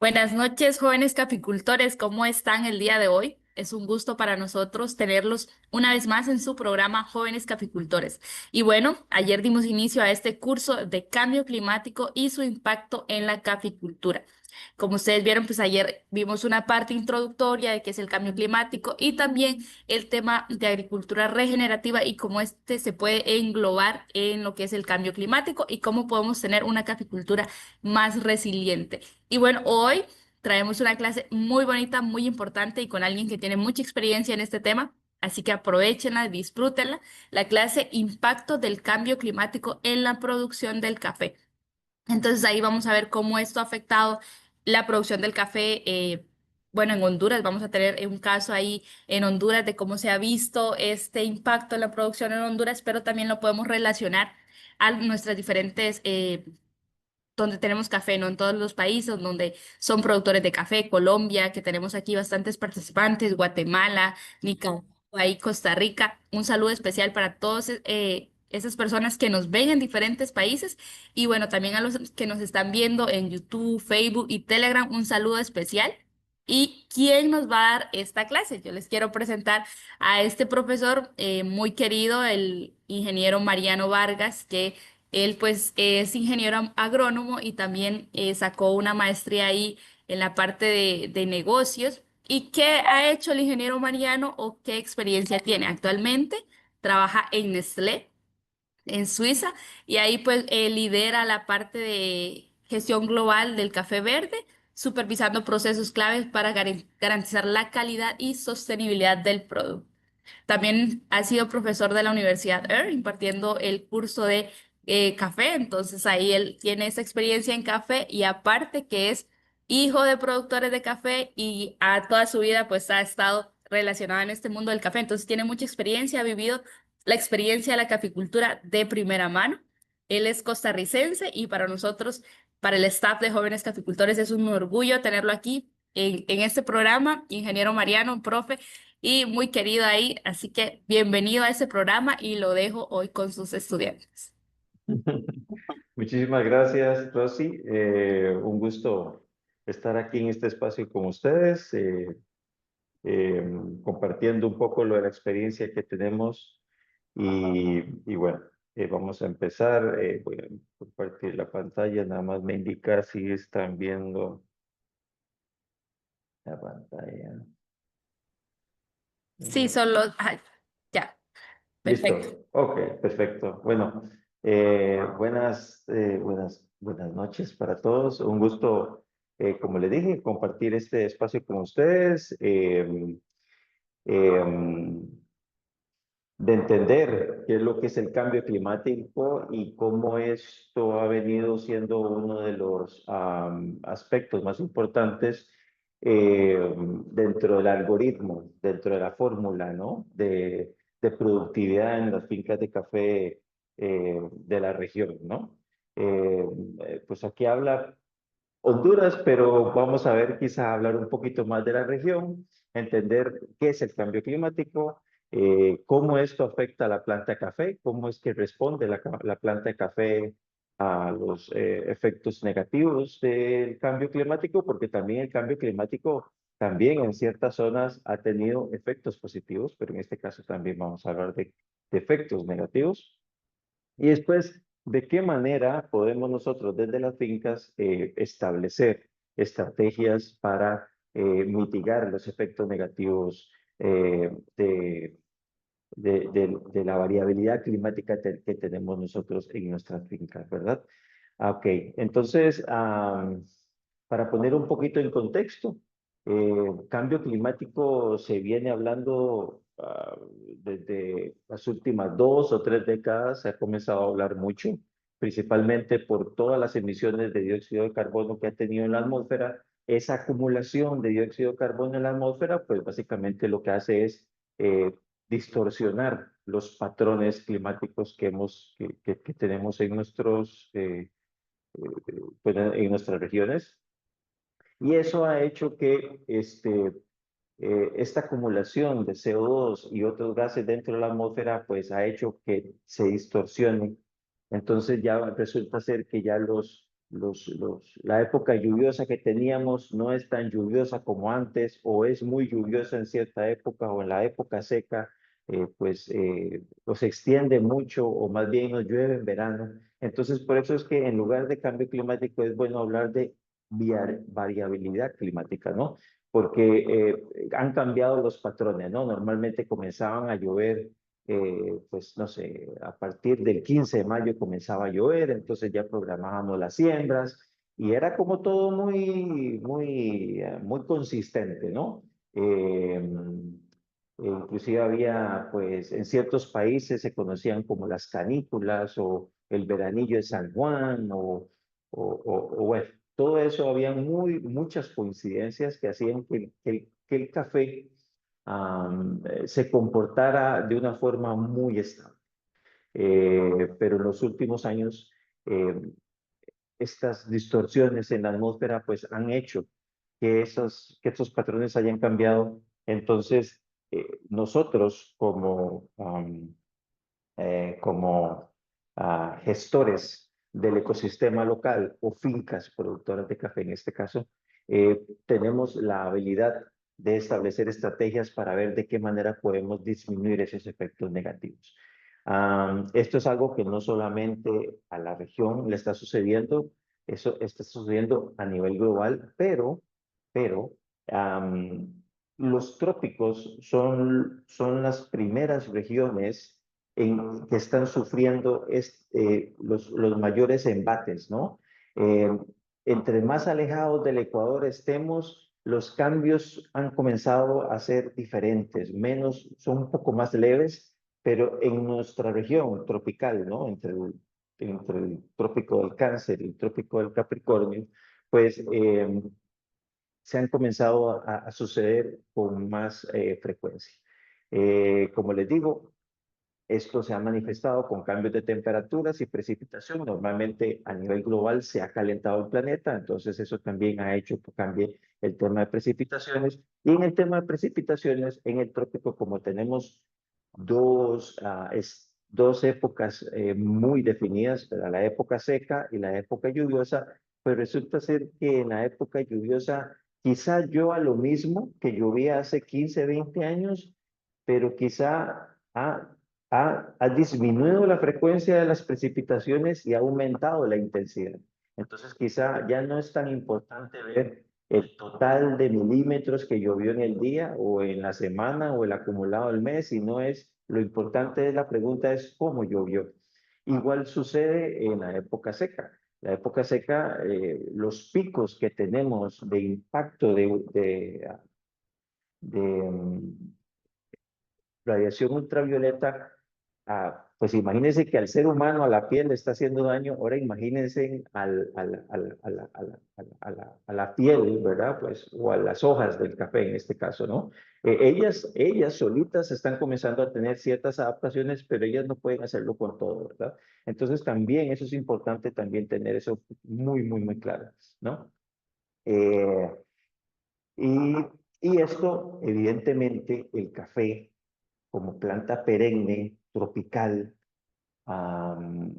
Buenas noches, jóvenes caficultores. ¿Cómo están el día de hoy? Es un gusto para nosotros tenerlos una vez más en su programa Jóvenes Caficultores. Y bueno, ayer dimos inicio a este curso de cambio climático y su impacto en la caficultura. Como ustedes vieron, pues ayer vimos una parte introductoria de qué es el cambio climático y también el tema de agricultura regenerativa y cómo este se puede englobar en lo que es el cambio climático y cómo podemos tener una caficultura más resiliente. Y bueno, hoy traemos una clase muy bonita, muy importante y con alguien que tiene mucha experiencia en este tema. Así que aprovechenla, disfrútenla. La clase Impacto del cambio climático en la producción del café. Entonces ahí vamos a ver cómo esto ha afectado la producción del café. Bueno, en Honduras vamos a tener un caso ahí en Honduras de cómo se ha visto este impacto en la producción en Honduras, pero también lo podemos relacionar a nuestras diferentes donde tenemos café, ¿no? En todos los países donde son productores de café, Colombia, que tenemos aquí bastantes participantes, Guatemala, Nicaragua y Costa Rica. Un saludo especial para todos esas personas que nos ven en diferentes países y bueno, también a los que nos están viendo en YouTube, Facebook y Telegram, un saludo especial. ¿Y quién nos va a dar esta clase? Yo les quiero presentar a este profesor muy querido, el ingeniero Mariano Vargas, que él pues es ingeniero agrónomo y también sacó una maestría ahí en la parte de negocios. ¿Y qué ha hecho el ingeniero Mariano o qué experiencia tiene? Actualmente trabaja en Nestlé, en Suiza, y ahí pues lidera la parte de gestión global del café verde, supervisando procesos claves para garantizar la calidad y sostenibilidad del producto. También ha sido profesor de la Universidad Air, impartiendo el curso de café. Entonces ahí él tiene esa experiencia en café y aparte que es hijo de productores de café y a toda su vida pues ha estado relacionado en este mundo del café. Entonces tiene mucha experiencia, ha vivido la experiencia de la caficultura de primera mano. Él es costarricense y para nosotros, para el staff de jóvenes caficultores, es un orgullo tenerlo aquí en este programa. Ingeniero Mariano, profe y muy querido ahí. Así que bienvenido a ese programa y lo dejo hoy con sus estudiantes. Muchísimas gracias, Rosy. Un gusto estar aquí en este espacio con ustedes, eh, compartiendo un poco lo de la experiencia que tenemos. Y bueno, vamos a empezar. Voy a compartir la pantalla, nada más me indica si están viendo la pantalla. Sí, solo, ay, ya, perfecto. Listo. Ok, perfecto. Bueno, buenas noches para todos. Un gusto, como le dije, compartir este espacio con ustedes, em, de entender qué es lo que es el cambio climático y cómo esto ha venido siendo uno de los aspectos más importantes dentro del algoritmo, dentro de la fórmula, ¿no? De productividad en las fincas de café de la región, ¿no? Eh, pues aquí habla Honduras, pero vamos a ver, quizá hablar un poquito más de la región, entender qué es el cambio climático, cómo esto afecta a la planta de café, cómo es que responde la planta de café a los efectos negativos del cambio climático, porque también el cambio climático también en ciertas zonas ha tenido efectos positivos, pero en este caso también vamos a hablar de efectos negativos. Y después, ¿de qué manera podemos nosotros desde las fincas establecer estrategias para mitigar los efectos negativos de la variabilidad climática que tenemos nosotros en nuestras fincas, ¿verdad? Ok, entonces, para poner un poquito en contexto, cambio climático se viene hablando desde las últimas 2 o 3 décadas, se ha comenzado a hablar mucho, principalmente por todas las emisiones de dióxido de carbono que ha tenido en la atmósfera. Esa acumulación de dióxido de carbono en la atmósfera, pues básicamente lo que hace es distorsionar los patrones climáticos que tenemos en pues, en nuestras regiones. Y eso ha hecho que esta acumulación de CO2 y otros gases dentro de la atmósfera, pues ha hecho que se distorsione. Entonces ya resulta ser que ya la época lluviosa que teníamos no es tan lluviosa como antes, o es muy lluviosa en cierta época, o en la época seca, pues se extiende mucho, o más bien nos llueve en verano. Entonces, por eso es que en lugar de cambio climático es bueno hablar de variabilidad climática, ¿no? Porque han cambiado los patrones, ¿no? Normalmente comenzaban a llover pues no sé, a partir del 15 de mayo comenzaba a llover, entonces ya programábamos las siembras y era como todo muy consistente, ¿no? Inclusive había, pues, en ciertos países se conocían como las canículas o el veranillo de San Juan o bueno, todo eso había muchas coincidencias que hacían que el café se comportara de una forma muy estable. Pero en los últimos años, eh, estas distorsiones en la atmósfera pues han hecho que estos patrones hayan cambiado. Entonces, nosotros como gestores del ecosistema local o fincas productoras de café en este caso, tenemos la habilidad de establecer estrategias para ver de qué manera podemos disminuir esos efectos negativos. Esto es algo que no solamente a la región le está sucediendo, eso está sucediendo a nivel global, pero um, los trópicos son las primeras regiones que están sufriendo los mayores embates, ¿no? Eh, Entre más alejados del Ecuador estemos, los cambios han comenzado a ser diferentes, son un poco más leves, pero en nuestra región tropical, ¿no? Entre el trópico del Cáncer y el trópico del Capricornio, pues se han comenzado a suceder con más frecuencia. Como les digo, esto se ha manifestado con cambios de temperaturas y precipitación. Normalmente a nivel global se ha calentado el planeta, entonces eso también ha hecho que cambie el tema de precipitaciones. Y en el tema de precipitaciones, en el trópico, como tenemos dos épocas muy definidas, la época seca y la época lluviosa, pues resulta ser que en la época lluviosa quizá llueva lo mismo que llovía hace 15, 20 años, pero quizá ha disminuido la frecuencia de las precipitaciones y ha aumentado la intensidad. Entonces quizá ya no es tan importante ver el total de milímetros que llovió en el día o en la semana o el acumulado del mes, sino lo importante de la pregunta es cómo llovió. Igual sucede en la época seca. La época seca, los picos que tenemos de impacto de radiación ultravioleta, pues imagínense que al ser humano, a la piel le está haciendo daño, ahora imagínense a la piel, ¿verdad? Pues, o a las hojas del café en este caso, ¿no? Ellas solitas están comenzando a tener ciertas adaptaciones, pero ellas no pueden hacerlo con todo, ¿verdad? Entonces también eso es importante también tener eso muy claro, ¿no? Eh, y, y esto, evidentemente, el café como planta perenne, tropical, um,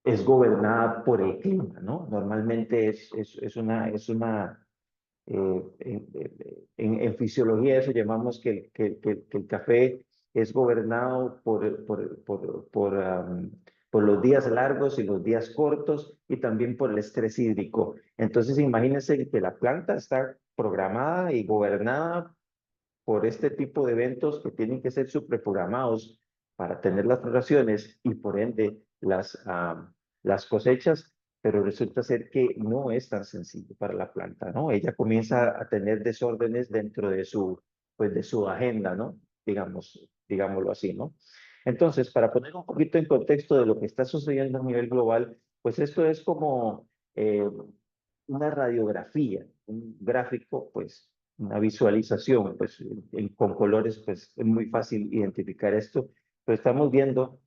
es gobernada por el clima, ¿no? Normalmente en fisiología eso llamamos que el café es gobernado por los días largos y los días cortos y también por el estrés hídrico. Entonces imagínense que la planta está programada y gobernada por este tipo de eventos que tienen que ser subprogramados para tener las floraciones y por ende las cosechas, pero resulta ser que no es tan sencillo para la planta, ¿no? Ella comienza a tener desórdenes dentro pues de su agenda, ¿no? Digámoslo así, ¿no? Entonces, para poner un poquito en contexto de lo que está sucediendo a nivel global, pues esto es como una radiografía, un gráfico, pues una visualización, pues con colores, pues es muy fácil identificar esto, pero estamos viendo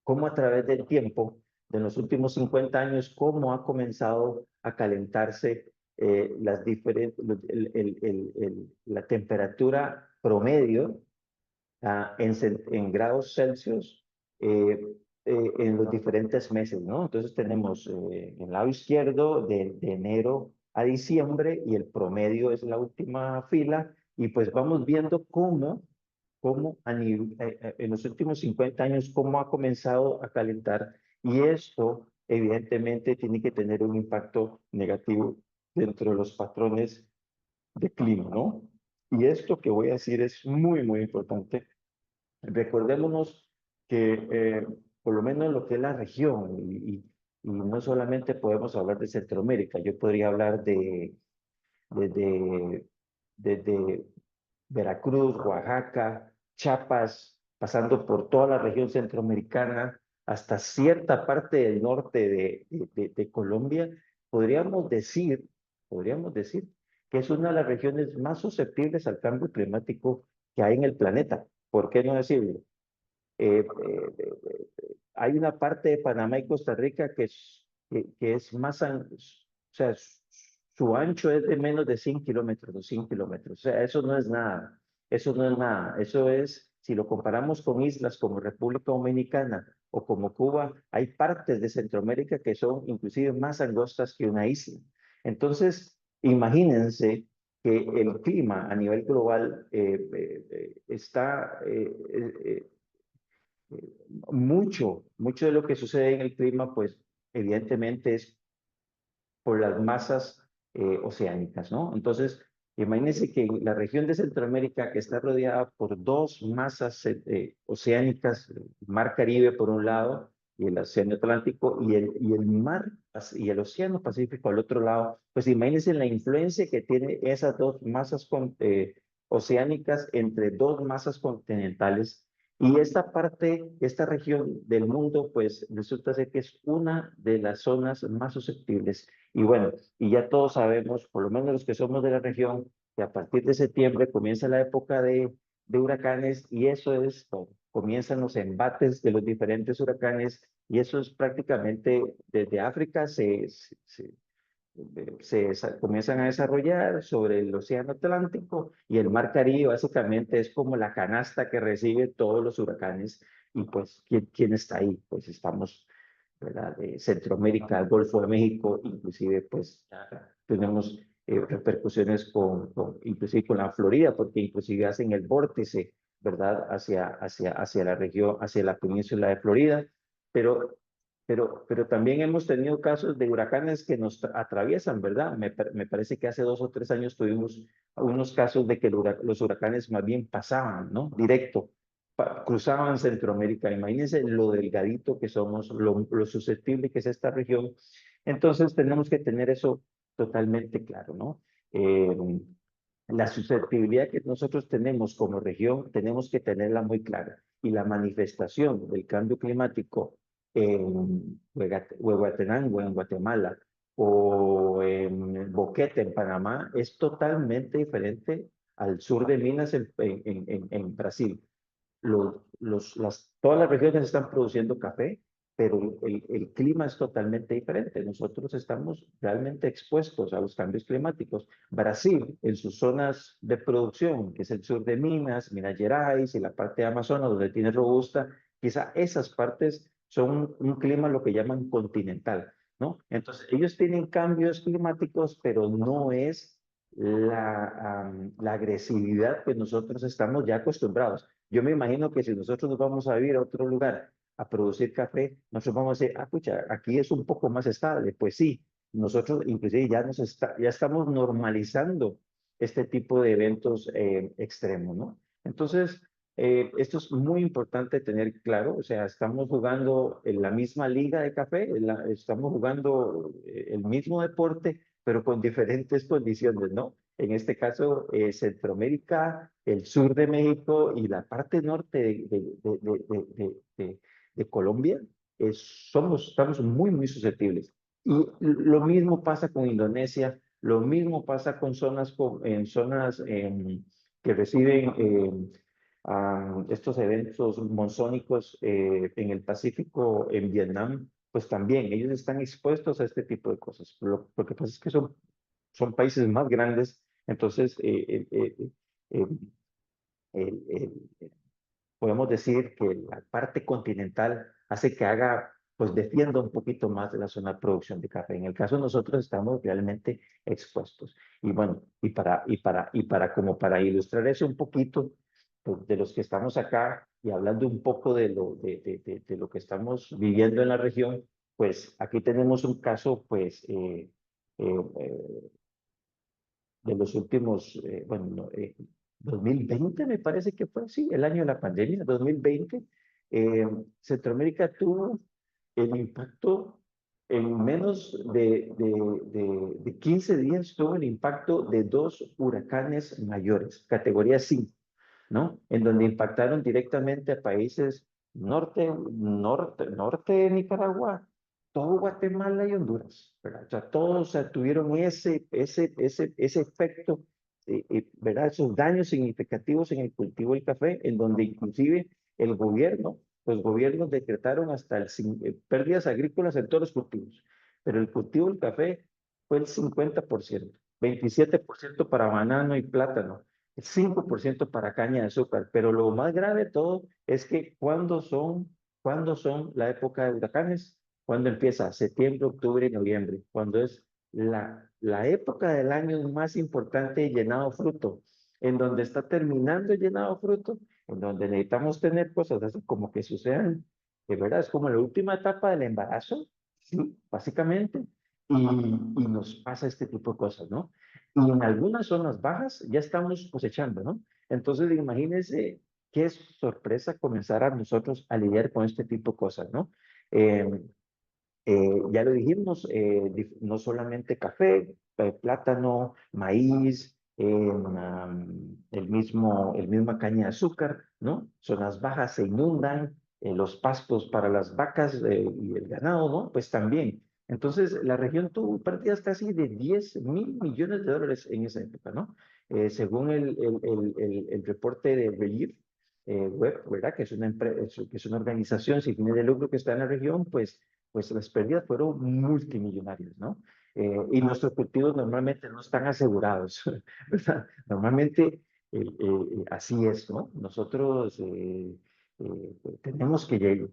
cómo a través del tiempo, de los últimos 50 años, cómo ha comenzado a calentarse las diferentes, la temperatura promedio en grados Celsius, eh, en los diferentes meses, ¿no? Entonces tenemos el lado izquierdo de enero a diciembre y el promedio es la última fila y pues vamos viendo cómo en los últimos 50 años, cómo ha comenzado a calentar y esto evidentemente tiene que tener un impacto negativo dentro de los patrones de clima, ¿no? Y esto que voy a decir es muy, muy importante. Recordémonos que por lo menos lo que es la región, y no solamente podemos hablar de Centroamérica, yo podría hablar de, de Veracruz, Oaxaca, Chiapas, pasando por toda la región centroamericana, hasta cierta parte del norte de Colombia, podríamos decir, podríamos decir que es una de las regiones más susceptibles al cambio climático que hay en el planeta. ¿Por qué no decirlo? Hay una parte de Panamá y Costa Rica que es más, o sea, su ancho es de menos de 100 kilómetros, 200 kilómetros. O sea, eso no es nada. Eso no es nada. Eso es, si lo comparamos con islas como República Dominicana o como Cuba, hay partes de Centroamérica que son inclusive más angostas que una isla. Entonces, imagínense que el clima a nivel global está mucho de lo que sucede en el clima, pues evidentemente es por las masas oceánicas, ¿no? Entonces, imagínense que la región de Centroamérica, que está rodeada por dos masas oceánicas, el mar Caribe por un lado y el océano Atlántico, y el océano Pacífico al otro lado, pues imagínense la influencia que tiene esas dos masas oceánicas entre dos masas continentales. Y esta parte, esta región del mundo, pues resulta ser que es una de las zonas más susceptibles. Y bueno, y ya todos sabemos, por lo menos los que somos de la región, que a partir de septiembre comienza la época de huracanes y eso es, bueno, comienzan los embates de los diferentes huracanes y eso es prácticamente desde África comienzan a desarrollar sobre el Océano Atlántico y el Mar Caribe básicamente es como la canasta que recibe todos los huracanes y pues ¿quién está ahí? Pues estamos, ¿verdad? De Centroamérica, el Golfo de México, inclusive pues tenemos repercusiones inclusive con la Florida porque inclusive hacen el vórtice, ¿verdad? Hacia la región, hacia la península de Florida, pero pero también hemos tenido casos de huracanes que nos atraviesan, ¿verdad? Me parece que hace 2 o 3 años tuvimos unos casos de que los huracanes más bien pasaban, ¿no? Directo, cruzaban Centroamérica. Imagínense lo delgadito que somos, lo susceptible que es esta región. Entonces tenemos que tener eso totalmente claro, ¿no? La susceptibilidad que nosotros tenemos como región, tenemos que tenerla muy clara. Y la manifestación del cambio climático en Huehuetenango, en Guatemala, o en Boquete, en Panamá, es totalmente diferente al sur de Minas, en Brasil. Todas las regiones están produciendo café, pero el clima es totalmente diferente. Nosotros estamos realmente expuestos a los cambios climáticos. Brasil, en sus zonas de producción, que es el sur de Minas, Minas Gerais y la parte de Amazonas, donde tiene robusta, quizá esas partes son un clima lo que llaman continental, ¿no? Entonces, ellos tienen cambios climáticos, pero no es la agresividad que nosotros estamos ya acostumbrados. Yo me imagino que si nosotros nos vamos a vivir a otro lugar a producir café, nosotros vamos a decir, pucha, aquí es un poco más estable. Pues sí, nosotros inclusive ya estamos normalizando este tipo de eventos extremos, ¿no? Entonces, esto es muy importante tener claro, o sea, estamos jugando en la misma liga de café, estamos jugando el mismo deporte, pero con diferentes condiciones, ¿no? En este caso, Centroamérica, el sur de México y la parte norte de Colombia, estamos muy, muy susceptibles. Y lo mismo pasa con Indonesia, lo mismo pasa con en zonas que reciben estos eventos monzónicos en el Pacífico, en Vietnam, pues también ellos están expuestos a este tipo de cosas. Lo que pasa es que son países más grandes, entonces eh, el- el- podemos decir que la parte continental hace que haga, pues defienda un poquito más de la zona de producción de café. En el caso de nosotros estamos realmente expuestos. Y bueno, como para ilustrar eso un poquito, pues, de los que estamos acá y hablando un poco de lo que estamos viviendo en la región, pues aquí tenemos un caso, pues, eh, de los últimos, 2020 me parece que fue, sí, el año de la pandemia, 2020, eh, Centroamérica tuvo el impacto en menos de 15 días, tuvo el impacto de dos huracanes mayores, categoría 5, ¿no? En donde impactaron directamente a países norte de Nicaragua, todo Guatemala y Honduras, ¿verdad? O sea, todos, o sea, tuvieron ese efecto, ¿verdad? Esos daños significativos en el cultivo del café, en donde inclusive el gobierno, los gobiernos decretaron hasta pérdidas agrícolas en todos los cultivos, pero el cultivo del café fue el 50%, 27% para banano y plátano, 5% para caña de azúcar, pero lo más grave de todo es que cuando son la época de huracanes, cuando empieza septiembre, octubre y noviembre, cuando es la época del año más importante de llenado fruto, en donde está terminando el llenado fruto, en donde necesitamos tener cosas así como que sucedan, de verdad, es como la última etapa del embarazo, sí, básicamente, y nos pasa este tipo de cosas, ¿no? Y en algunas zonas bajas ya estamos cosechando, ¿no? Entonces, imagínense qué sorpresa comenzar a nosotros a lidiar con este tipo de cosas, ¿no? Eh, ya lo dijimos, no solamente café, plátano, maíz, el misma caña de azúcar, ¿no? Zonas bajas se inundan, los pastos para las vacas y el ganado, ¿no? Pues también. Entonces, la región tuvo pérdidas casi de 10.000 millones de dólares en esa época, ¿no? Según el reporte de Relief Web, ¿verdad? Que es una organización sin fines de lucro que está en la región, pues las pérdidas fueron multimillonarias, ¿no? Y nuestros cultivos normalmente no están asegurados, ¿verdad? Normalmente así es, ¿no? Nosotros tenemos que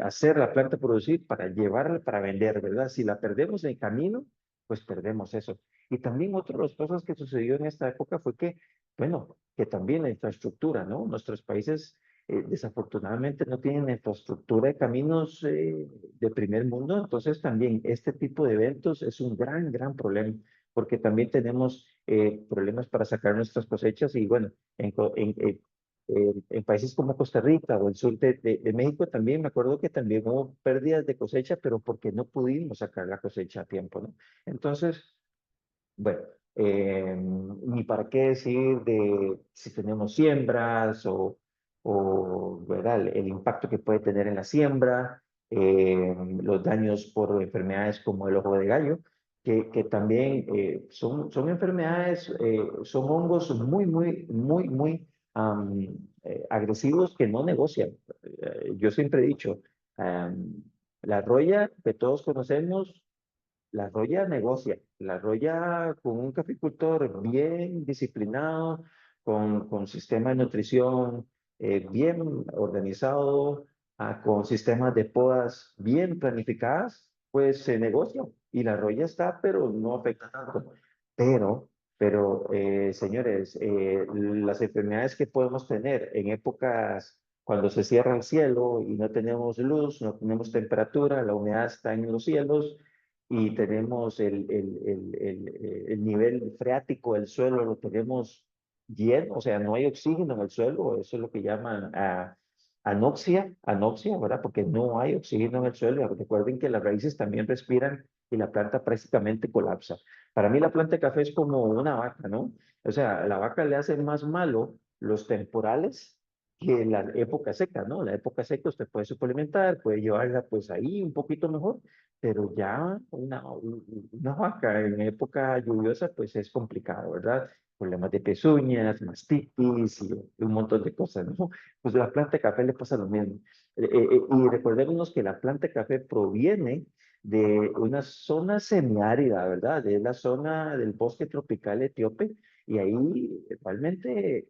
hacer la planta producir para llevarla para vender, ¿verdad? Si la perdemos en el camino, pues perdemos eso. Y también otra de las cosas que sucedió en esta época fue que, bueno, que también la infraestructura, ¿no? Nuestros países desafortunadamente no tienen infraestructura de caminos de primer mundo, entonces también este tipo de eventos es un gran problema, porque también tenemos problemas para sacar nuestras cosechas y bueno, en países como Costa Rica o el sur de México también me acuerdo que también hubo pérdidas de cosecha, pero porque no pudimos sacar la cosecha a tiempo, ¿no? Entonces, bueno, ni para qué decir de si tenemos siembras ¿verdad? El impacto que puede tener en la siembra, los daños por enfermedades como el ojo de gallo, que también son enfermedades, son hongos agresivos que no negocian. Yo siempre he dicho, la roya que todos conocemos la Roya negocia, la Roya con un caficultor bien disciplinado, con sistema de nutrición bien organizado, con sistemas de podas bien planificadas, pues se negocia y la Roya está, pero no afecta tanto. Pero, señores, las enfermedades que podemos tener en épocas cuando se cierra el cielo y no tenemos luz, no tenemos temperatura, la humedad está en los cielos, y tenemos el nivel freático del suelo, lo tenemos lleno, o sea, no hay oxígeno en el suelo, eso es lo que llaman anoxia, ¿verdad? Porque no hay oxígeno en el suelo. Recuerden que las raíces también respiran y la planta prácticamente colapsa. Para mí la planta de café es como una vaca, ¿no? O sea, a la vaca le hace más malo los temporales que la época seca, ¿no? La época seca usted puede suplementar, puede llevarla pues ahí un poquito mejor, pero ya una vaca en época lluviosa, pues es complicado, ¿verdad? Problemas de pezuñas, mastitis y un montón de cosas, ¿no? Pues la planta de café le pasa lo mismo. Y recordémonos que la planta de café proviene de una zona semiárida, ¿verdad? De la zona del bosque tropical etíope, Y ahí realmente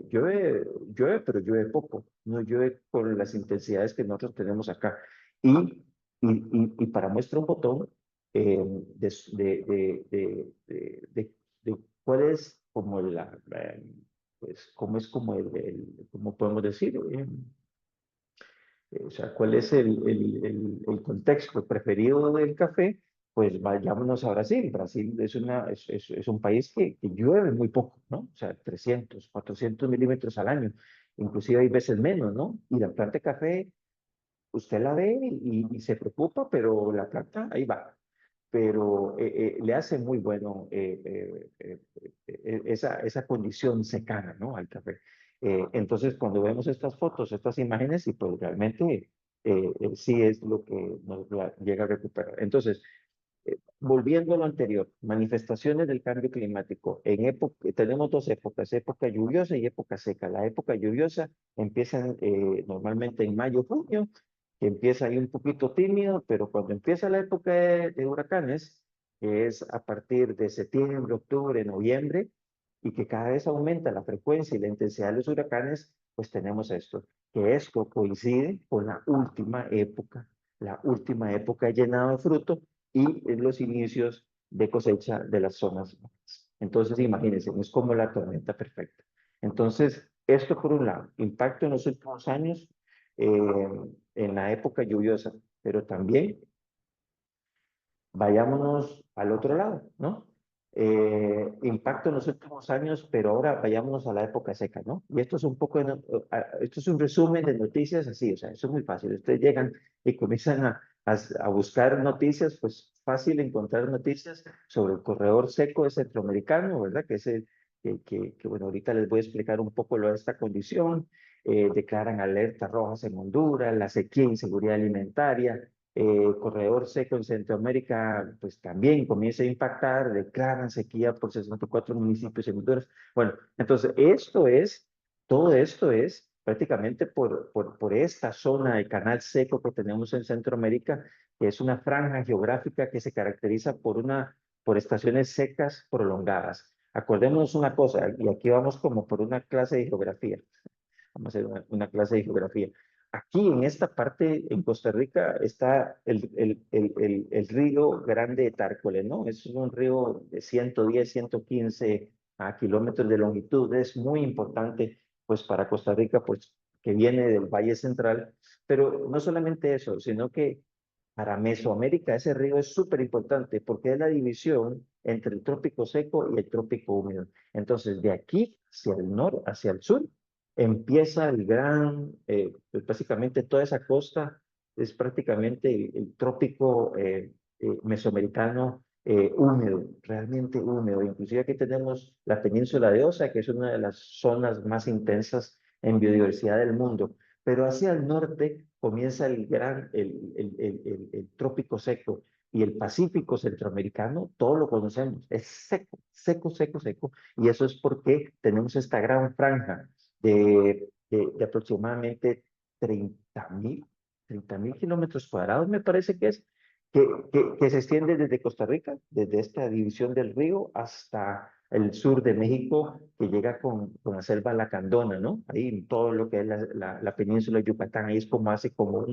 llueve, pero llueve poco, no llueve con las intensidades que nosotros tenemos acá. Y para muestra un botón de cuál es como pues, cómo es como cómo podemos decir, o sea, cuál es el contexto preferido del café, pues vayámonos a Brasil. Brasil es un país que llueve muy poco, ¿no? O sea, 300, 400 milímetros al año, inclusive hay veces menos, ¿no? Y la planta de café, usted la ve y se preocupa, pero la planta ahí va. Pero le hace muy bueno esa condición secana, ¿no? Al café. Entonces, cuando vemos estas fotos, estas imágenes, y pues realmente sí es lo que nos llega a recuperar. Entonces, volviendo a lo anterior, manifestaciones del cambio climático. Tenemos dos épocas, época lluviosa y época seca. La época lluviosa empieza normalmente en mayo, junio, que empieza ahí un poquito tímido, pero cuando empieza la época de huracanes, que es a partir de septiembre, octubre, noviembre, y que cada vez aumenta la frecuencia y la intensidad de los huracanes, pues tenemos esto, que esto coincide con la última época llenada de fruto y en los inicios de cosecha de las zonas bajas. Entonces, imagínense, es como la tormenta perfecta. Entonces, esto por un lado, impacto en los últimos años en la época lluviosa, pero también vayámonos al otro lado, ¿no? Impacto en los últimos años, pero ahora vayámonos a la época seca, ¿no? Y esto es un poco, esto es un resumen de noticias así, o sea, eso es muy fácil. Ustedes llegan y comienzan a buscar noticias, pues fácil encontrar noticias sobre el corredor seco de centroamericano, ¿verdad? Que es bueno, ahorita les voy a explicar un poco lo de esta condición. Declaran alertas rojas en Honduras, la sequía e inseguridad alimentaria, corredor seco en Centroamérica, pues también comienza a impactar, declaran sequía por 64 municipios en Honduras. Bueno, entonces todo esto es prácticamente por esta zona de canal seco que tenemos en Centroamérica, que es una franja geográfica que se caracteriza por estaciones secas prolongadas. Acordémonos una cosa, y aquí vamos como por una clase de geografía. Vamos a hacer una clase de geografía. Aquí en esta parte, en Costa Rica, está el río Grande de Tárcoles, ¿no? Es un río de 110, 115 kilómetros de longitud. Es muy importante, pues, para Costa Rica, pues, que viene del Valle Central. Pero no solamente eso, sino que para Mesoamérica ese río es súper importante porque es la división entre el trópico seco y el trópico húmedo. Entonces, de aquí hacia el norte, hacia el sur, empieza pues básicamente toda esa costa es prácticamente el trópico mesoamericano húmedo, realmente húmedo. Inclusive aquí tenemos la península de Osa, que es una de las zonas más intensas en biodiversidad del mundo. Pero hacia el norte comienza el trópico seco y el Pacífico centroamericano, todo lo conocemos, es seco, seco, seco, seco. Y eso es porque tenemos esta gran franja de aproximadamente 30.000 kilómetros cuadrados, me parece que es, que se extiende desde Costa Rica, desde esta división del río hasta el sur de México, que llega con la selva lacandona, ¿no? Ahí en todo lo que es la península de Yucatán, ahí es como hace como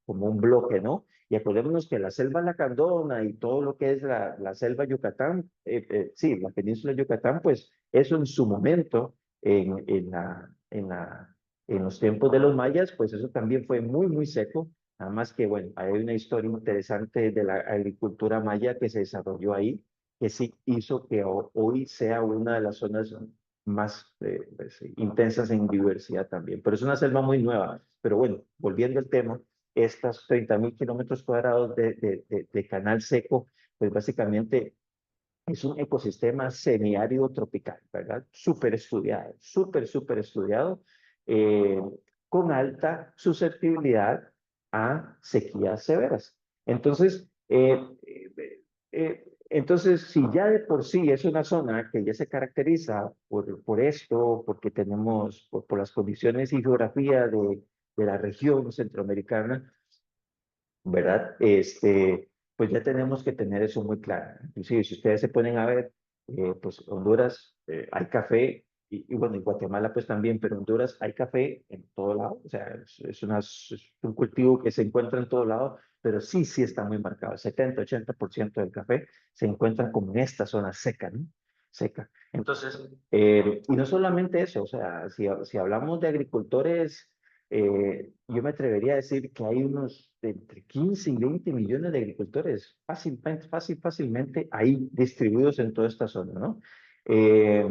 un bloque, ¿no? Y acordémonos que la selva lacandona y todo lo que es la selva Yucatán, sí, la península de Yucatán, pues eso en su momento, en los tiempos de los mayas, pues eso también fue muy, muy seco. Nada más que, bueno, hay una historia interesante de la agricultura maya que se desarrolló ahí, que sí hizo que hoy sea una de las zonas más pues, intensas en diversidad también. Pero es una selva muy nueva. Pero bueno, volviendo al tema, estos 30.000 kilómetros cuadrados de canal seco, pues básicamente es un ecosistema semiárido tropical, ¿verdad? Súper estudiado, eh, con alta susceptibilidad a sequías severas. Entonces, entonces, si ya de por sí es una zona que ya se caracteriza por esto, porque tenemos, por las condiciones y geografía de la región centroamericana, ¿verdad? Pues ya tenemos que tener eso muy claro. Inclusive, si ustedes se ponen a ver Pues Honduras hay café, y bueno, en Guatemala pues también, pero en Honduras hay café en todo lado, o sea, es un cultivo que se encuentra en todo lado, pero sí, sí está muy marcado. El 70-80% del café se encuentra como en esta zona seca, ¿no? Seca. Entonces, y no solamente eso, o sea, si hablamos de agricultores, yo me atrevería a decir que hay unos de entre 15 y 20 millones de agricultores fácilmente ahí distribuidos en toda esta zona, ¿no? Eh,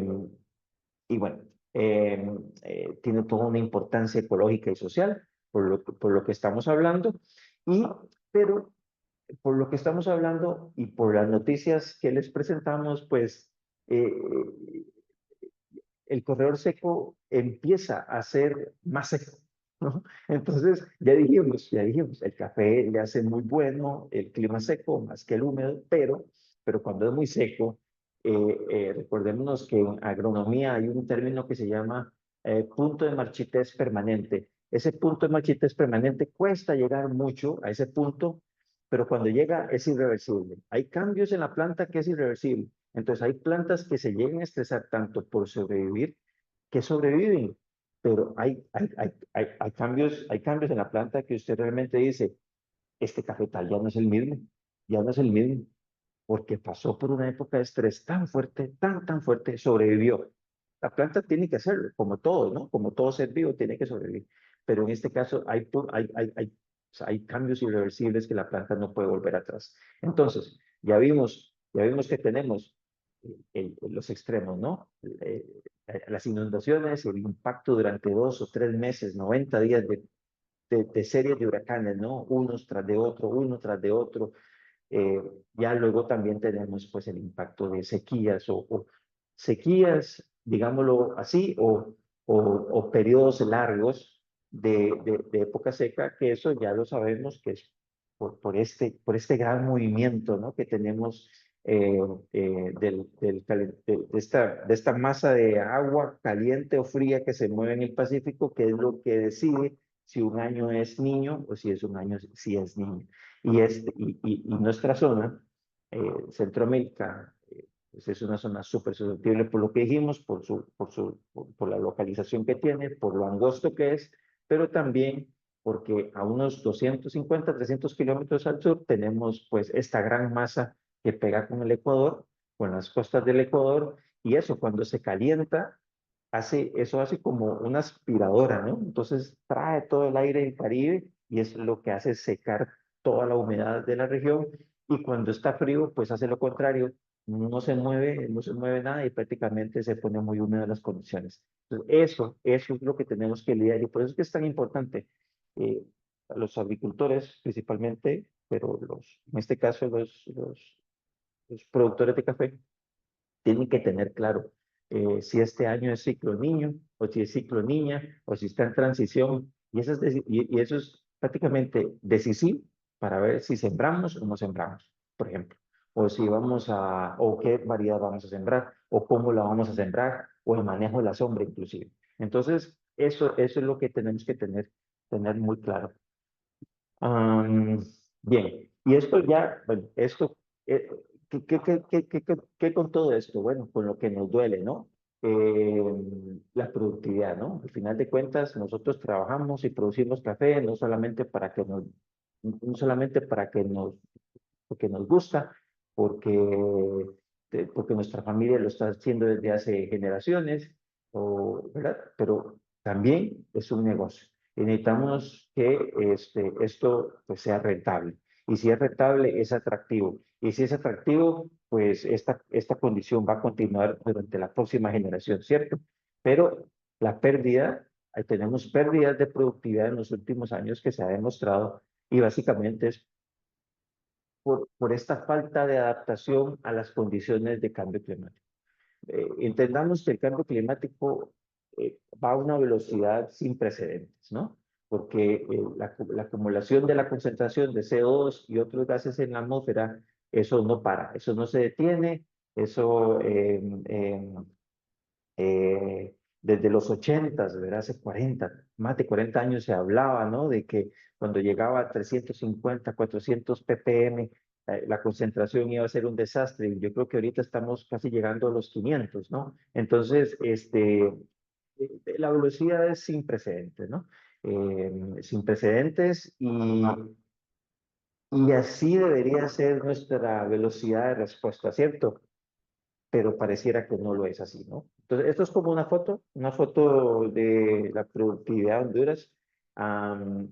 y bueno, eh, tiene toda una importancia ecológica y social por lo que estamos hablando, y, pero por lo que estamos hablando y por las noticias que les presentamos, pues eh, el corredor seco empieza a ser más seco, ¿no? Entonces, ya dijimos, el café le hace muy bueno el clima seco, más que el húmedo, pero cuando es muy seco, recordémonos que en agronomía hay un término que se llama punto de marchitez permanente. Ese punto de marchitez permanente cuesta llegar mucho a ese punto, pero cuando llega es irreversible. Hay cambios en la planta que es irreversible. Entonces hay plantas que se llegan a estresar tanto por sobrevivir que sobreviven, pero hay cambios en la planta que usted realmente dice, este cafetal ya no es el mismo, ya no es el mismo, porque pasó por una época de estrés tan fuerte, tan fuerte, sobrevivió. La planta tiene que hacerlo, como todo, ¿no? Como todo ser vivo tiene que sobrevivir. Pero en este caso o sea, hay cambios irreversibles que la planta no puede volver atrás. Entonces, ya vimos que tenemos los extremos, ¿no? Las inundaciones, el impacto durante 2 o 3 meses, 90 días de series de huracanes, ¿no? Unos tras de otro, uno tras de otro. Eh, ya luego también tenemos pues el impacto de sequías o sequías, digámoslo así, o periodos largos de época seca, que eso ya lo sabemos que es por este gran movimiento, ¿no? Que tenemos de esta masa de agua caliente o fría que se mueve en el Pacífico, que es lo que decide si un año es niño o si es un año si es niño. Y nuestra zona, Centroamérica, pues es una zona súper susceptible por lo que dijimos, por la localización que tiene, por lo angosto que es, pero también porque a unos 250, 300 kilómetros al sur tenemos pues esta gran masa que pega con el Ecuador, con las costas del Ecuador, y eso cuando se calienta, eso hace como una aspiradora, ¿no? Entonces trae todo el aire del Caribe y es lo que hace secar toda la humedad de la región, y cuando está frío, pues hace lo contrario, no se mueve nada y prácticamente se pone muy húmedas las condiciones. Entonces, eso es lo que tenemos que lidiar, y por eso es que es tan importante eh, a los agricultores principalmente, pero en este caso los productores de café, tienen que tener claro si este año es ciclo niño o si es ciclo niña o si está en transición. Y eso es prácticamente decisivo para ver si sembramos o no sembramos, por ejemplo. O si o qué variedad vamos a sembrar, o cómo la vamos a sembrar, o el manejo de la sombra inclusive. Entonces, eso es lo que tenemos que tener muy claro. Am, bien, y esto ya, bueno, eh, ¿qué con todo esto? Bueno, con lo que nos duele, ¿no? Eh, la productividad, ¿no? Al final de cuentas, nosotros trabajamos y producimos café no solamente porque nos gusta, porque, porque nuestra familia lo está haciendo desde hace generaciones, ¿verdad? Pero también es un negocio. Y necesitamos que esto pues, sea rentable. Y si es rentable, es atractivo. Y si es atractivo, pues esta condición va a continuar durante la próxima generación, ¿cierto? Pero la pérdida, tenemos pérdidas de productividad en los últimos años que se ha demostrado, y básicamente es por esta falta de adaptación a las condiciones de cambio climático. Entendamos que el cambio climático va a una velocidad sin precedentes, ¿no? Porque la acumulación de la concentración de CO2 y otros gases en la atmósfera, eso no para, eso no se detiene, eso desde los 80, ¿verdad? Hace 40, más de 40 años se hablaba, ¿no? De que cuando llegaba a 350, 400 ppm la concentración iba a ser un desastre. Yo creo que ahorita estamos casi llegando a los 500, ¿no? Entonces, la velocidad es sin precedentes, ¿no? Sin precedentes y así debería ser nuestra velocidad de respuesta, ¿cierto? Pero pareciera que no lo es así, ¿no? Entonces, esto es como una foto de la productividad de Honduras, am,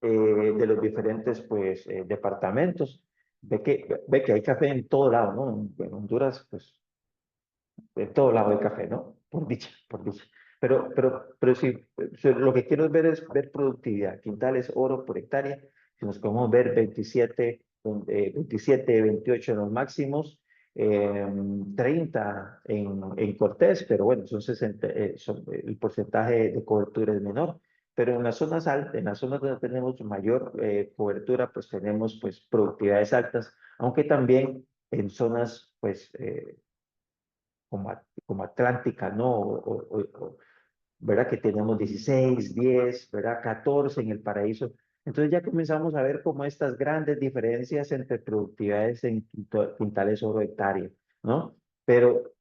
de los diferentes, pues, departamentos. Ve que hay café en todo lado, ¿no? En Honduras, pues, de todo lado hay café, ¿no? Por dicha, por dicha. Pero sí, lo que quiero ver es ver productividad. Quintales, oro por hectárea. Si nos podemos ver 27, 28 en los máximos, 30 en Cortés, pero bueno, son 60, el porcentaje de cobertura es menor. Pero en las zonas altas, en las zonas donde tenemos mayor cobertura, pues tenemos pues productividades altas, aunque también en zonas pues como Atlántica, ¿no? ¿Verdad? Que tenemos 16, 10, ¿verdad? 14 en el paraíso. Entonces ya comenzamos a ver como estas grandes diferencias entre productividades en quintales oro hectárea, ¿no? Pero,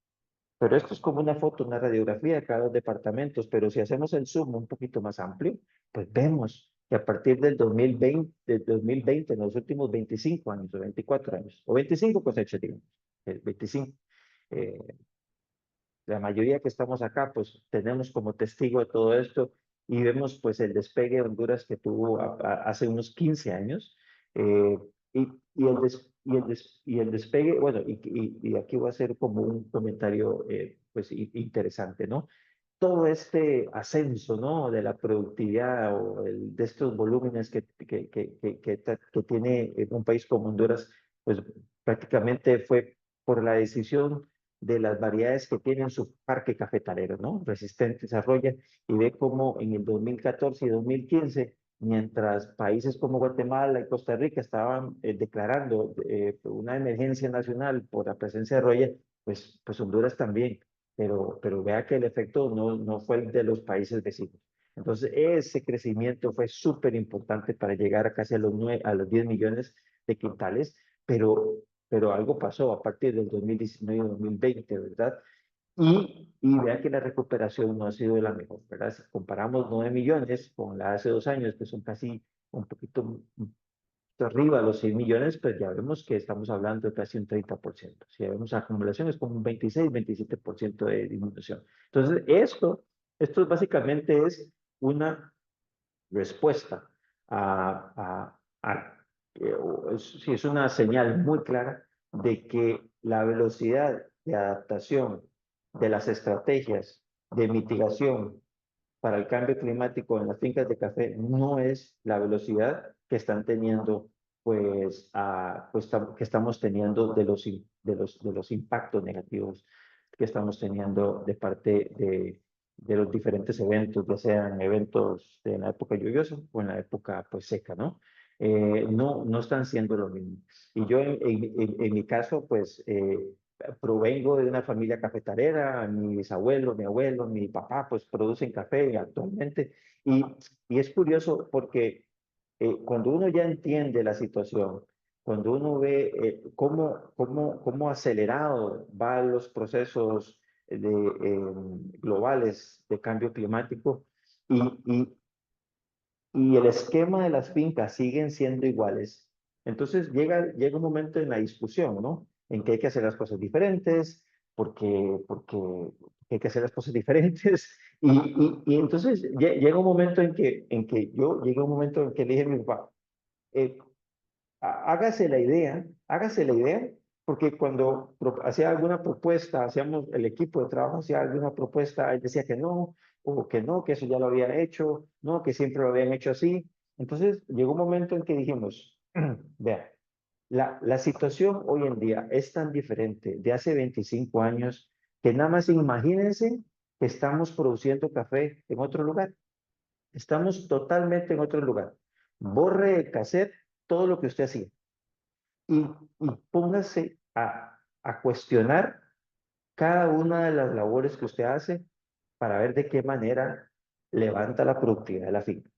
pero esto es como una foto, una radiografía de cada dos departamentos, pero si hacemos el zoom un poquito más amplio, pues vemos que a partir del 2020 en los últimos 25 años o 24 años, o 25 cosechas, digamos, 25, eh, la mayoría que estamos acá, pues tenemos como testigo de todo esto y vemos pues el despegue de Honduras que tuvo hace unos 15 años y el despegue, bueno, y aquí voy a hacer como un comentario pues interesante, ¿no? Todo este ascenso, ¿no? De la productividad de estos volúmenes que tiene un país como Honduras, pues prácticamente fue por la decisión de las variedades que tiene en su parque cafetalero, ¿no? Resistente desarrolla y ve cómo en el 2014 y 2015, mientras países como Guatemala y Costa Rica estaban declarando una emergencia nacional por la presencia de roya, pues Honduras también, pero vea que el efecto no fue el de los países vecinos. Entonces, ese crecimiento fue súper importante para llegar a casi a los 10 millones de quintales, pero algo pasó a partir del 2019 y 2020, ¿verdad? Y vea que la recuperación no ha sido la mejor, ¿verdad? Si comparamos 9 millones con la hace 2 años, que son casi un poquito arriba de los 6 millones, pues ya vemos que estamos hablando de casi un 30%. Si vemos acumulación es como un 26, 27% de disminución. Entonces, esto básicamente es una respuesta sí, es una señal muy clara de que la velocidad de adaptación de las estrategias de mitigación para el cambio climático en las fincas de café no es la velocidad que están teniendo, que estamos teniendo de los impactos negativos que estamos teniendo de parte de los diferentes eventos, ya sean eventos en la época lluviosa o en la época pues seca, ¿no? No están siendo lo mismo. Y yo en mi caso, pues provengo de una familia cafetalera, mi bisabuelo, mi abuelo, mi papá, pues producen café actualmente. Y, y es curioso porque cuando uno ya entiende la situación, cuando uno ve cómo acelerado van los procesos globales de cambio climático y, y, y el esquema de las fincas siguen siendo iguales, entonces llega un momento en la discusión, ¿no? En que hay que hacer las cosas diferentes, porque hay que hacer las cosas diferentes. Y entonces llega un momento llega un momento en que le dije a mi papá, eh, hágase la idea, porque cuando hacía alguna propuesta, hacíamos el equipo de trabajo, hacía alguna propuesta, él decía que no, o que no, que eso ya lo había hecho, no, que siempre lo habían hecho así. Entonces llegó un momento en que dijimos, vea, la situación hoy en día es tan diferente de hace 25 años que nada más imagínense que estamos produciendo café en otro lugar. Estamos totalmente en otro lugar. Borre el cassette todo lo que usted hacía y póngase a cuestionar cada una de las labores que usted hace para ver de qué manera levanta la productividad de la finca.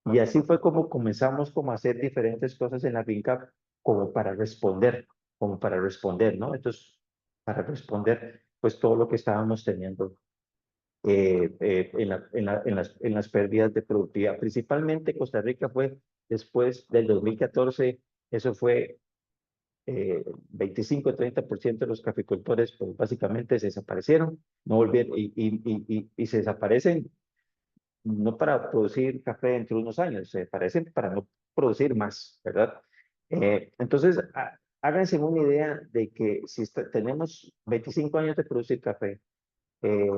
Y así fue como comenzamos como a hacer diferentes cosas en la finca como para responder, ¿no? Entonces, para responder, pues todo lo que estábamos teniendo en las pérdidas de productividad. Principalmente Costa Rica fue después del 2014, eso fue 25-30% de los caficultores, pues básicamente se desaparecieron, no volvieron y se desaparecen no para producir café dentro de unos años, se desaparecen para no producir más, ¿verdad? Entonces, háganse una idea de que si tenemos 25 años de producir café, eh,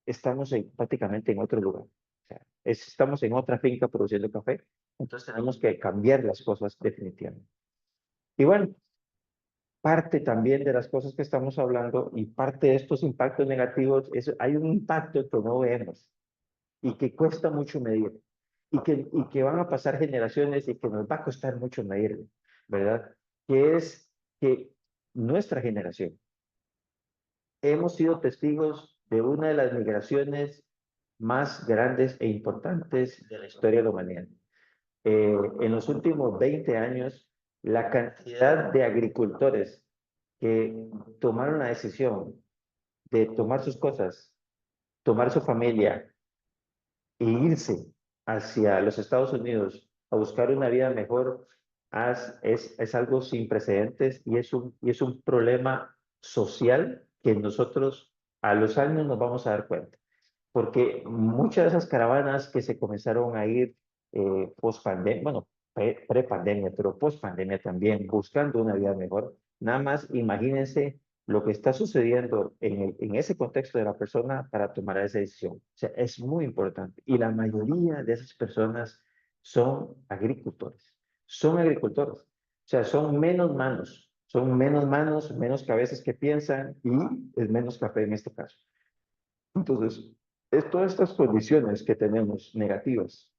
estamos prácticamente en otro lugar. O sea, estamos en otra finca produciendo café, entonces tenemos que cambiar las cosas definitivamente. Y bueno, parte también de las cosas que estamos hablando y parte de estos impactos negativos, hay un impacto que no vemos y que cuesta mucho medir y que van a pasar generaciones y que nos va a costar mucho medir, ¿verdad? Que es que nuestra generación hemos sido testigos de una de las migraciones más grandes e importantes de la historia de la humanidad. En los últimos 20 años, la cantidad de agricultores que tomaron la decisión de tomar sus cosas, tomar su familia e irse hacia los Estados Unidos a buscar una vida mejor es algo sin precedentes y es un problema social que nosotros a los años nos vamos a dar cuenta. Porque muchas de esas caravanas que se comenzaron a ir post pandemia, bueno, pre-pandemia, pero post pandemia también, buscando una vida mejor, nada más imagínense lo que está sucediendo en ese contexto de la persona para tomar esa decisión. O sea, es muy importante. Y la mayoría de esas personas son agricultores. Son agricultores. O sea, son menos manos, menos cabezas que piensan y es menos café en este caso. Entonces, todas estas condiciones que tenemos negativas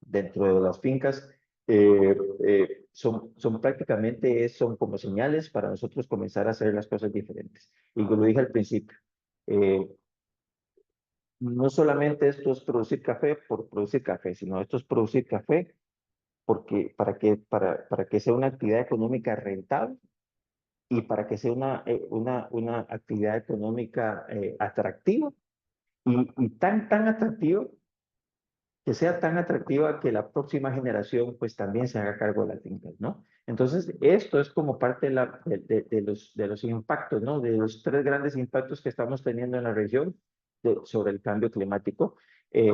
dentro de las fincas son prácticamente son como señales para nosotros comenzar a hacer las cosas diferentes. Y como lo dije al principio, eh, no solamente esto es producir café por producir café, sino esto es producir café porque, para que sea una actividad económica rentable y para que sea una actividad económica atractiva y tan atractiva que sea tan atractiva que la próxima generación pues también se haga cargo de las fincas, ¿no? Entonces, esto es como parte de los impactos, ¿no? De los tres grandes impactos que estamos teniendo en la región sobre el cambio climático. Eh,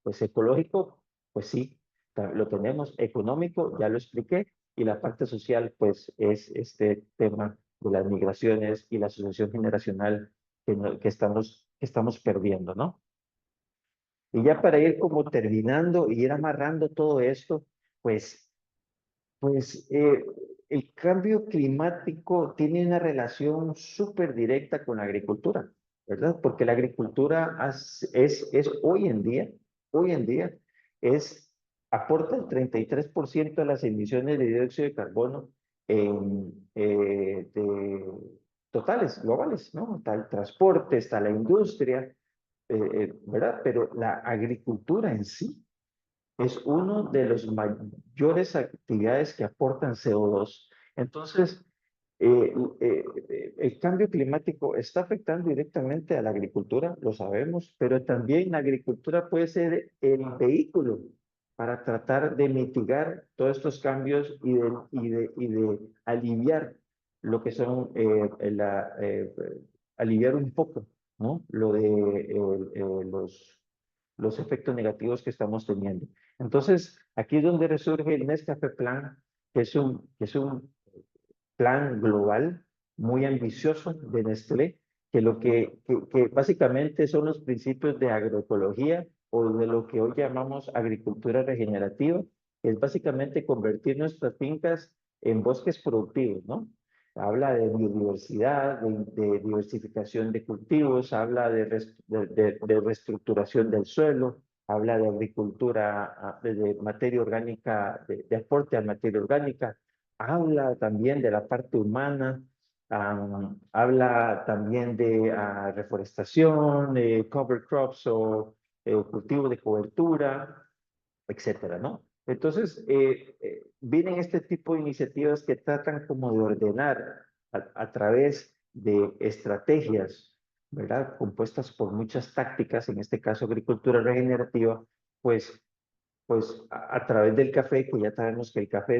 pues ecológico, pues sí, lo tenemos. Económico, ya lo expliqué. Y la parte social, pues es este tema de las migraciones y la asociación generacional que estamos perdiendo, ¿no? Y ya para ir como terminando y ir amarrando todo esto, pues, pues el cambio climático tiene una relación súper directa con la agricultura, ¿verdad? Porque la agricultura es hoy en día, es, aporta el 33% de las emisiones de dióxido de carbono totales, globales, ¿no? Está el transporte, está la industria, ¿verdad? Pero la agricultura en sí es uno de los mayores actividades que aportan CO2. Entonces, el cambio climático está afectando directamente a la agricultura, lo sabemos, pero también la agricultura puede ser el vehículo para tratar de mitigar todos estos cambios y de aliviar lo que son, aliviar un poco, ¿no? Lo de los efectos negativos que estamos teniendo. Entonces, aquí es donde resurge el Nescafé Plan, que es un plan global muy ambicioso de Nestlé, que que básicamente son los principios de agroecología o de lo que hoy llamamos agricultura regenerativa, que es básicamente convertir nuestras fincas en bosques productivos, ¿no? Habla de biodiversidad, de diversificación de cultivos, habla de reestructuración del suelo, habla de agricultura, de materia orgánica, de aporte a materia orgánica, habla también de la parte humana, habla también de reforestación, cover crops o cultivo de cobertura, etcétera, ¿no? Entonces, vienen este tipo de iniciativas que tratan como de ordenar a través de estrategias, ¿verdad? Compuestas por muchas tácticas, en este caso agricultura regenerativa, pues a través del café, que ya sabemos que el café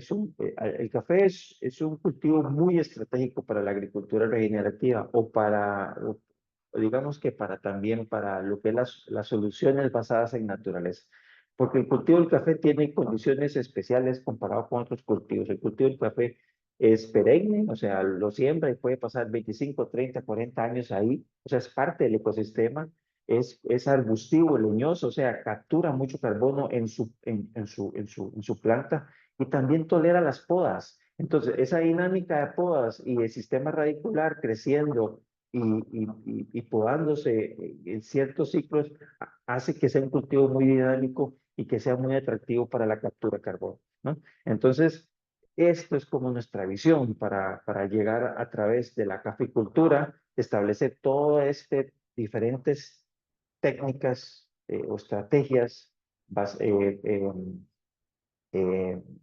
es un cultivo muy estratégico para la agricultura regenerativa o digamos que también para lo que es las soluciones basadas en naturaleza. Porque el cultivo del café tiene condiciones especiales comparado con otros cultivos. El cultivo del café es perenne, o sea, lo siembra y puede pasar 25, 30, 40 años ahí, o sea, es parte del ecosistema, es arbustivo, leñoso, o sea, captura mucho carbono en su planta y también tolera las podas. Entonces, esa dinámica de podas y el sistema radicular creciendo y podándose en ciertos ciclos hace que sea un cultivo muy dinámico y que sea muy atractivo para la captura de carbono, ¿no? Entonces, esto es como nuestra visión para llegar a través de la caficultura, establecer todo este diferentes técnicas o estrategias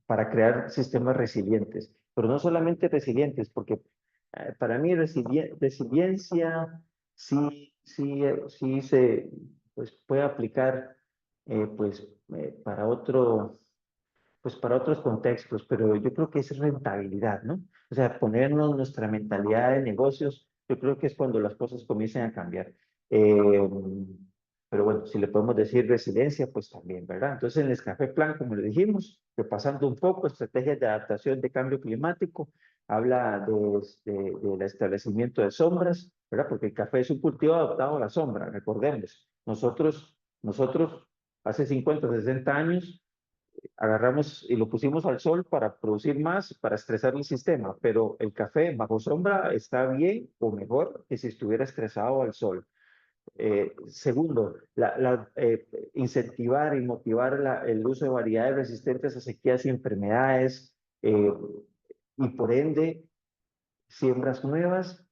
para crear sistemas resilientes, pero no solamente resilientes, porque para mí resiliencia sí se pues, puede aplicar pues, para otros contextos, pero yo creo que es rentabilidad, ¿no? O sea, ponernos nuestra mentalidad de negocios, yo creo que es cuando las cosas comienzan a cambiar. Eh, pero bueno, si le podemos decir resiliencia, pues también, ¿verdad? Entonces, en el Café Plan, como le dijimos, repasando un poco, estrategias de adaptación de cambio climático, habla del establecimiento de sombras, ¿verdad? Porque el café es un cultivo adaptado a la sombra, recordemos. Nosotros hace 50, 60 años, agarramos y lo pusimos al sol para producir más, para estresar el sistema, pero el café bajo sombra está bien o mejor que si estuviera estresado al sol. Segundo, incentivar y motivar el uso de variedades resistentes a sequías y enfermedades y por ende siembras nuevas,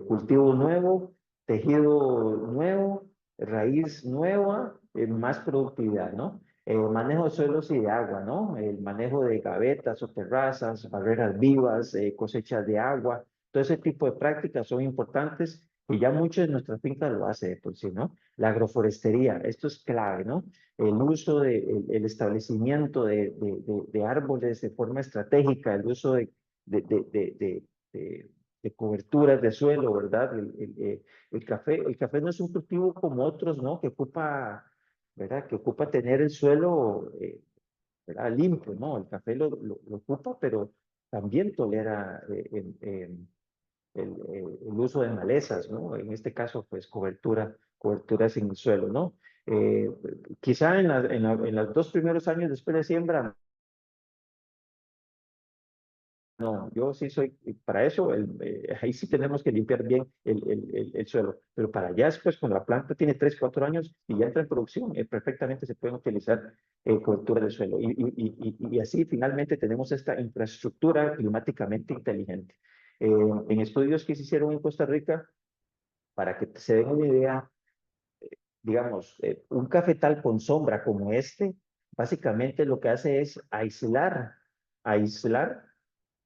cultivo nuevo, tejido nuevo, raíz nueva, más productividad, ¿no? Manejo de suelos y de agua, ¿no? El manejo de gavetas o terrazas, barreras vivas, cosechas de agua, todo ese tipo de prácticas son importantes y ya muchos de nuestras fincas lo hacen de por sí, ¿no? La agroforestería, esto es clave, ¿no? El uso el establecimiento de árboles de forma estratégica, el uso de, de, de, de, de coberturas de suelo, ¿verdad? El café no es un cultivo como otros, ¿no? Que ocupa, ¿verdad? Que ocupa tener el suelo, ¿verdad? Limpio, ¿no? El café lo ocupa, pero también tolera el uso de malezas, ¿no? En este caso, pues coberturas en el suelo, ¿no? Eh, Quizá en los 2 primeros años después de siembra. No, yo sí soy, para eso, ahí sí tenemos que limpiar bien el suelo, pero para allá después, cuando la planta tiene 3, 4 años y ya entra en producción, perfectamente se pueden utilizar cobertura de suelo y así finalmente tenemos esta infraestructura climáticamente inteligente. En estudios que se hicieron en Costa Rica, para que se den una idea, digamos, un cafetal con sombra como este, básicamente lo que hace es aislar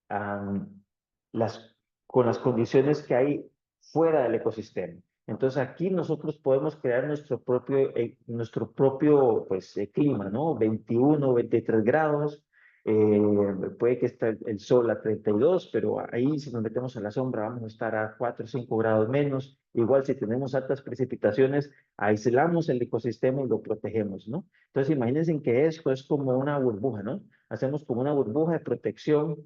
am, las, con las condiciones que hay fuera del ecosistema. Entonces aquí nosotros podemos crear nuestro propio pues, clima, ¿no? 21, 23 grados, puede que esté el sol a 32, pero ahí si nos metemos a la sombra vamos a estar a 4 o 5 grados menos. Igual si tenemos altas precipitaciones, aislamos el ecosistema y lo protegemos, ¿no? Entonces imagínense que esto es como una burbuja, ¿no? Hacemos como una burbuja de protección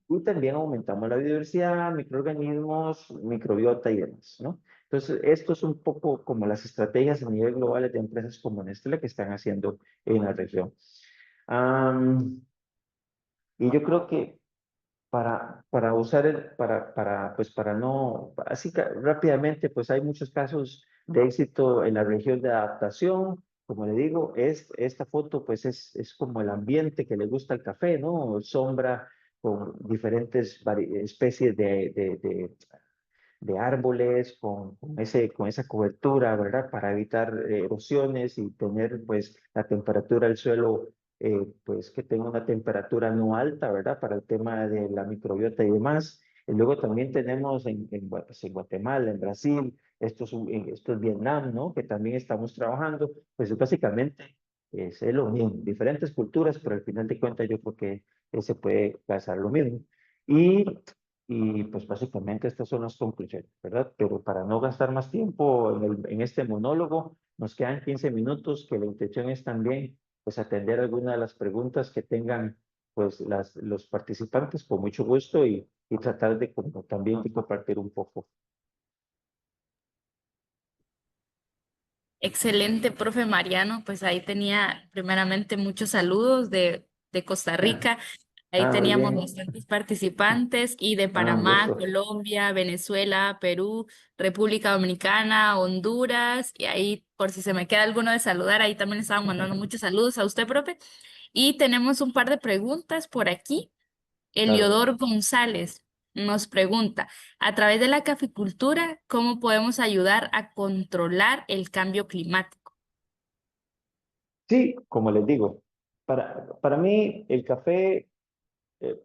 y también aumentamos la biodiversidad, microorganismos, microbiota y demás, ¿no? Entonces, esto es un poco como las estrategias a nivel global de empresas como Nestlé que están haciendo en la región. Am, y yo creo que para usar pues para no, así que rápidamente, pues hay muchos casos de éxito en la región de adaptación. Como le digo, esta foto pues es como el ambiente que le gusta al café, ¿no? Sombra con diferentes especies de árboles, con esa cobertura, ¿verdad? Para evitar erosiones y tener pues la temperatura del suelo, pues que tenga una temperatura no alta, ¿verdad? Para el tema de la microbiota y demás. Y luego también tenemos pues, en Guatemala, en Brasil, esto es Vietnam, ¿no? Que también estamos trabajando, pues básicamente es lo mismo, diferentes culturas, pero al final de cuentas yo creo que se puede pasar lo mismo. Y, y pues básicamente estas son las conclusiones, ¿verdad? Pero para no gastar más tiempo en este monólogo, nos quedan 15 minutos, que la intención es también pues atender algunas de las preguntas que tengan pues los participantes con mucho gusto y tratar de como, también de compartir un poco. Excelente, profe Mariano. Pues ahí tenía primeramente muchos saludos de Costa Rica. Ahí Ah, muy teníamos bien. bastantes participantes y de Ah, un Panamá, gusto. Colombia, Venezuela, Perú, República Dominicana, Honduras. Y ahí, por si se me queda alguno de saludar, ahí también estaban mandando muchos saludos a usted, profe. Y tenemos un par de preguntas por aquí. Claro. Eliodor González nos pregunta, a través de la caficultura, ¿cómo podemos ayudar a controlar el cambio climático? Sí, como les digo, para mí el café, eh,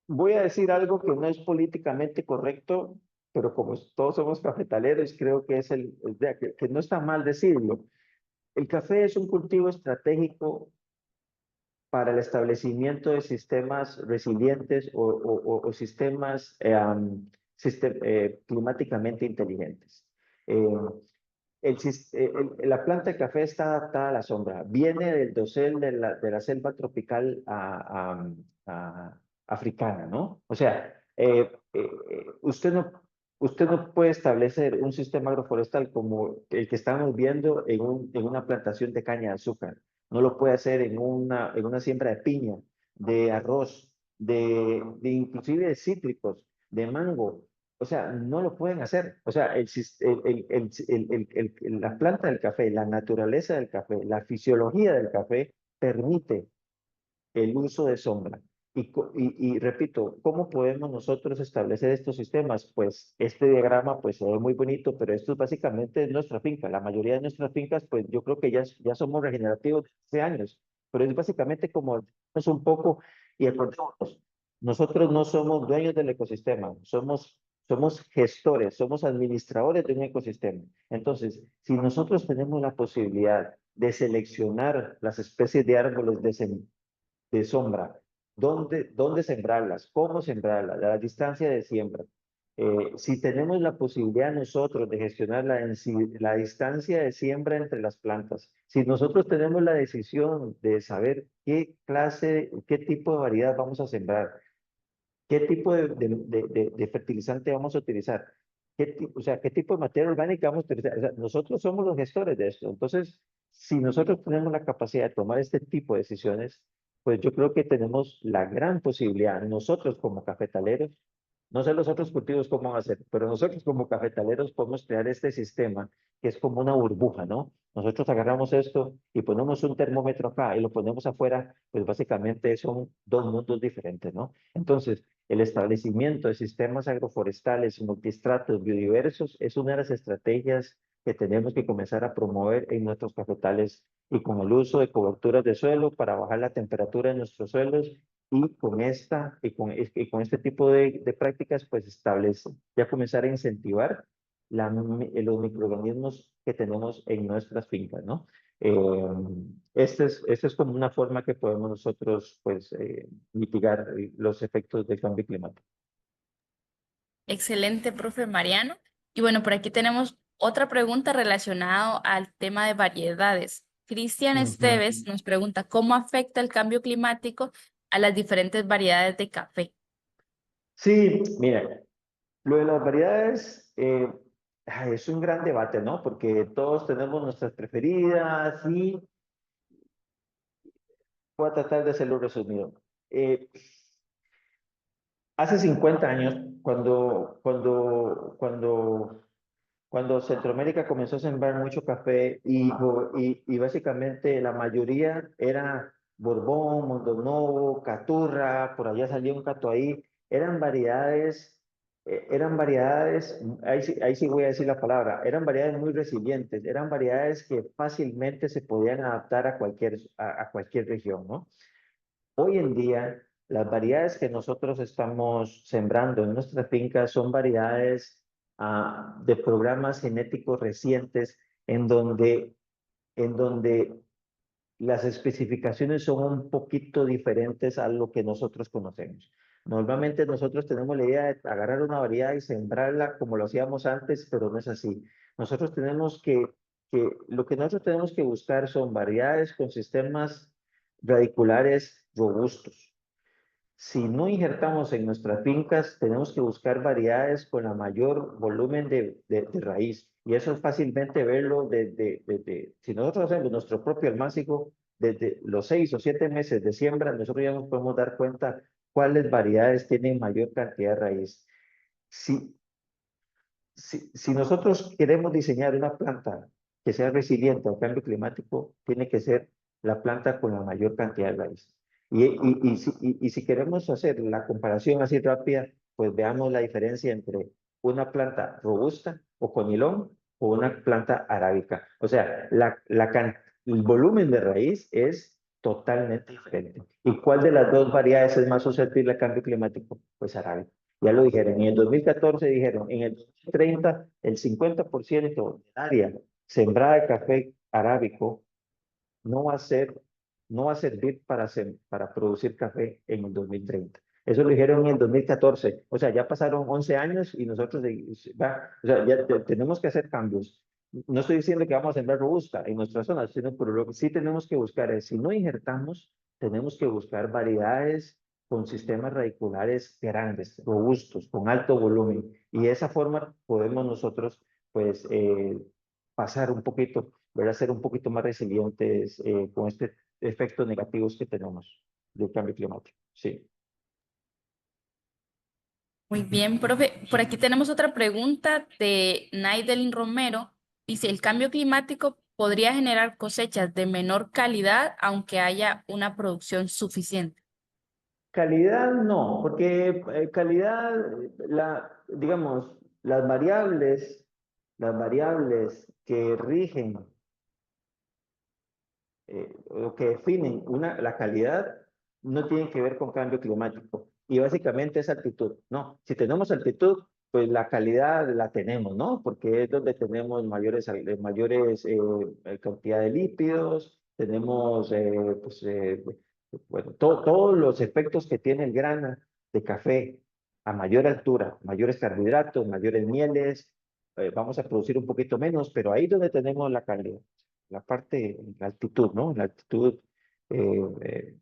voy a decir algo que no es políticamente correcto, pero como todos somos cafetaleros, creo que que no está mal decirlo. El café es un cultivo estratégico para el establecimiento de sistemas resilientes o sistemas climáticamente inteligentes. Eh, la planta de café está adaptada a la sombra. Viene del dosel de la selva tropical africana, ¿no? O sea, usted no puede establecer un sistema agroforestal como el que estamos viendo en una plantación de caña de azúcar. No lo puede hacer en una siembra de piña, de arroz, de inclusive de cítricos, de mango. O sea, no lo pueden hacer. O sea, la planta del café, la naturaleza del café, la fisiología del café permite el uso de sombra. Y repito, ¿cómo podemos nosotros establecer estos sistemas? Pues este diagrama pues se ve muy bonito, pero esto es básicamente nuestra finca. La mayoría de nuestras fincas, pues yo creo que ya somos regenerativos hace años, pero es básicamente como es un poco, y acordémonos, nosotros no somos dueños del ecosistema, somos gestores, somos administradores de un ecosistema. Entonces, si nosotros tenemos la posibilidad de seleccionar las especies de árboles de sombra, dónde sembrarlas, cómo sembrarlas, la distancia de siembra. Si tenemos la posibilidad nosotros de gestionar la distancia de siembra entre las plantas, si nosotros tenemos la decisión de saber qué tipo de variedad vamos a sembrar, qué tipo de fertilizante vamos a utilizar, o sea, qué tipo de materia orgánica vamos a utilizar. O sea, nosotros somos los gestores de esto. Entonces, si nosotros tenemos la capacidad de tomar este tipo de decisiones, pues yo creo que tenemos la gran posibilidad, nosotros como cafetaleros, no sé los otros cultivos cómo van a ser, pero nosotros como cafetaleros podemos crear este sistema que es como una burbuja, ¿no? Nosotros agarramos esto y ponemos un termómetro acá y lo ponemos afuera, pues básicamente son dos mundos diferentes, ¿no? Entonces, el establecimiento de sistemas agroforestales multistratos biodiversos es una de las estrategias que tenemos que comenzar a promover en nuestros cafetales y con el uso de coberturas de suelo para bajar la temperatura de nuestros suelos y con este tipo de prácticas pues establece ya comenzar a incentivar los microorganismos que tenemos en nuestras fincas, ¿no? Esta es como una forma que podemos nosotros pues mitigar los efectos del cambio climático. Excelente, profe Mariano. Y bueno, por aquí tenemos otra pregunta relacionada al tema de variedades. Cristian Ujú. Esteves nos pregunta, ¿cómo afecta el cambio climático a las diferentes variedades de café? Sí, mira, lo de las variedades es un gran debate, ¿no? Porque todos tenemos nuestras preferidas y voy a tratar de hacerlo resumido. Eh, Hace 50 años, cuando Centroamérica comenzó a sembrar mucho café y básicamente la mayoría era Borbón, Mondonóvo, Caturra, por allá salía un Catuahí, eran variedades eran variedades, ahí sí voy a decir la palabra, eran variedades muy resilientes, eran variedades que fácilmente se podían adaptar a cualquier región, ¿no? Hoy en día, las variedades que nosotros estamos sembrando en nuestras fincas son variedades de programas genéticos recientes en donde las especificaciones son un poquito diferentes a lo que nosotros conocemos. Normalmente nosotros tenemos la idea de agarrar una variedad y sembrarla como lo hacíamos antes, pero no es así. Nosotros tenemos lo que nosotros tenemos que buscar son variedades con sistemas radiculares robustos. Si no injertamos en nuestras fincas, tenemos que buscar variedades con la mayor volumen de raíz. Y eso es fácilmente verlo si nosotros hacemos nuestro propio almácigo, desde los 6 o 7 meses de siembra, nosotros ya nos podemos dar cuenta cuáles variedades tienen mayor cantidad de raíz. Si, si nosotros queremos diseñar una planta que sea resiliente al cambio climático, tiene que ser la planta con la mayor cantidad de raíz. Y si queremos hacer la comparación así rápida, pues veamos la diferencia entre una planta robusta o conilón o una planta arábica. O sea, el volumen de raíz es totalmente diferente. ¿Y cuál de las dos variedades es más susceptible al cambio climático? Pues arábica. Ya lo dijeron, en el 2014 dijeron, en el 2030 el 50% del área sembrada de café arábico no va a ser, no va a servir para producir café en el 2030. Eso lo dijeron en el 2014. O sea, ya pasaron 11 años y nosotros o sea, ya tenemos que hacer cambios. No estoy diciendo que vamos a sembrar robusta en nuestra zona, sino pero lo que sí tenemos que buscar es, si no injertamos, tenemos que buscar variedades con sistemas radiculares grandes, robustos, con alto volumen. Y de esa forma podemos nosotros, pues, pasar un poquito, ¿verdad? Ser un poquito más resilientes con este efectos negativos que tenemos del cambio climático. Sí. Muy bien, profe. Por aquí tenemos otra pregunta de Naidelin Romero. Dice, ¿el cambio climático podría generar cosechas de menor calidad aunque haya una producción suficiente? Calidad no, porque calidad, digamos, las variables que rigen o que definen la calidad no tienen que ver con cambio climático. Y básicamente es altitud, ¿no? Si tenemos altitud, pues la calidad la tenemos, ¿no? Porque es donde tenemos mayores cantidad de lípidos, tenemos, bueno, todos los efectos que tiene el grano de café a mayor altura, mayores carbohidratos, mayores mieles, vamos a producir un poquito menos, pero ahí es donde tenemos la calidad la parte, la altitud, ¿no? La altitud, eh, eh,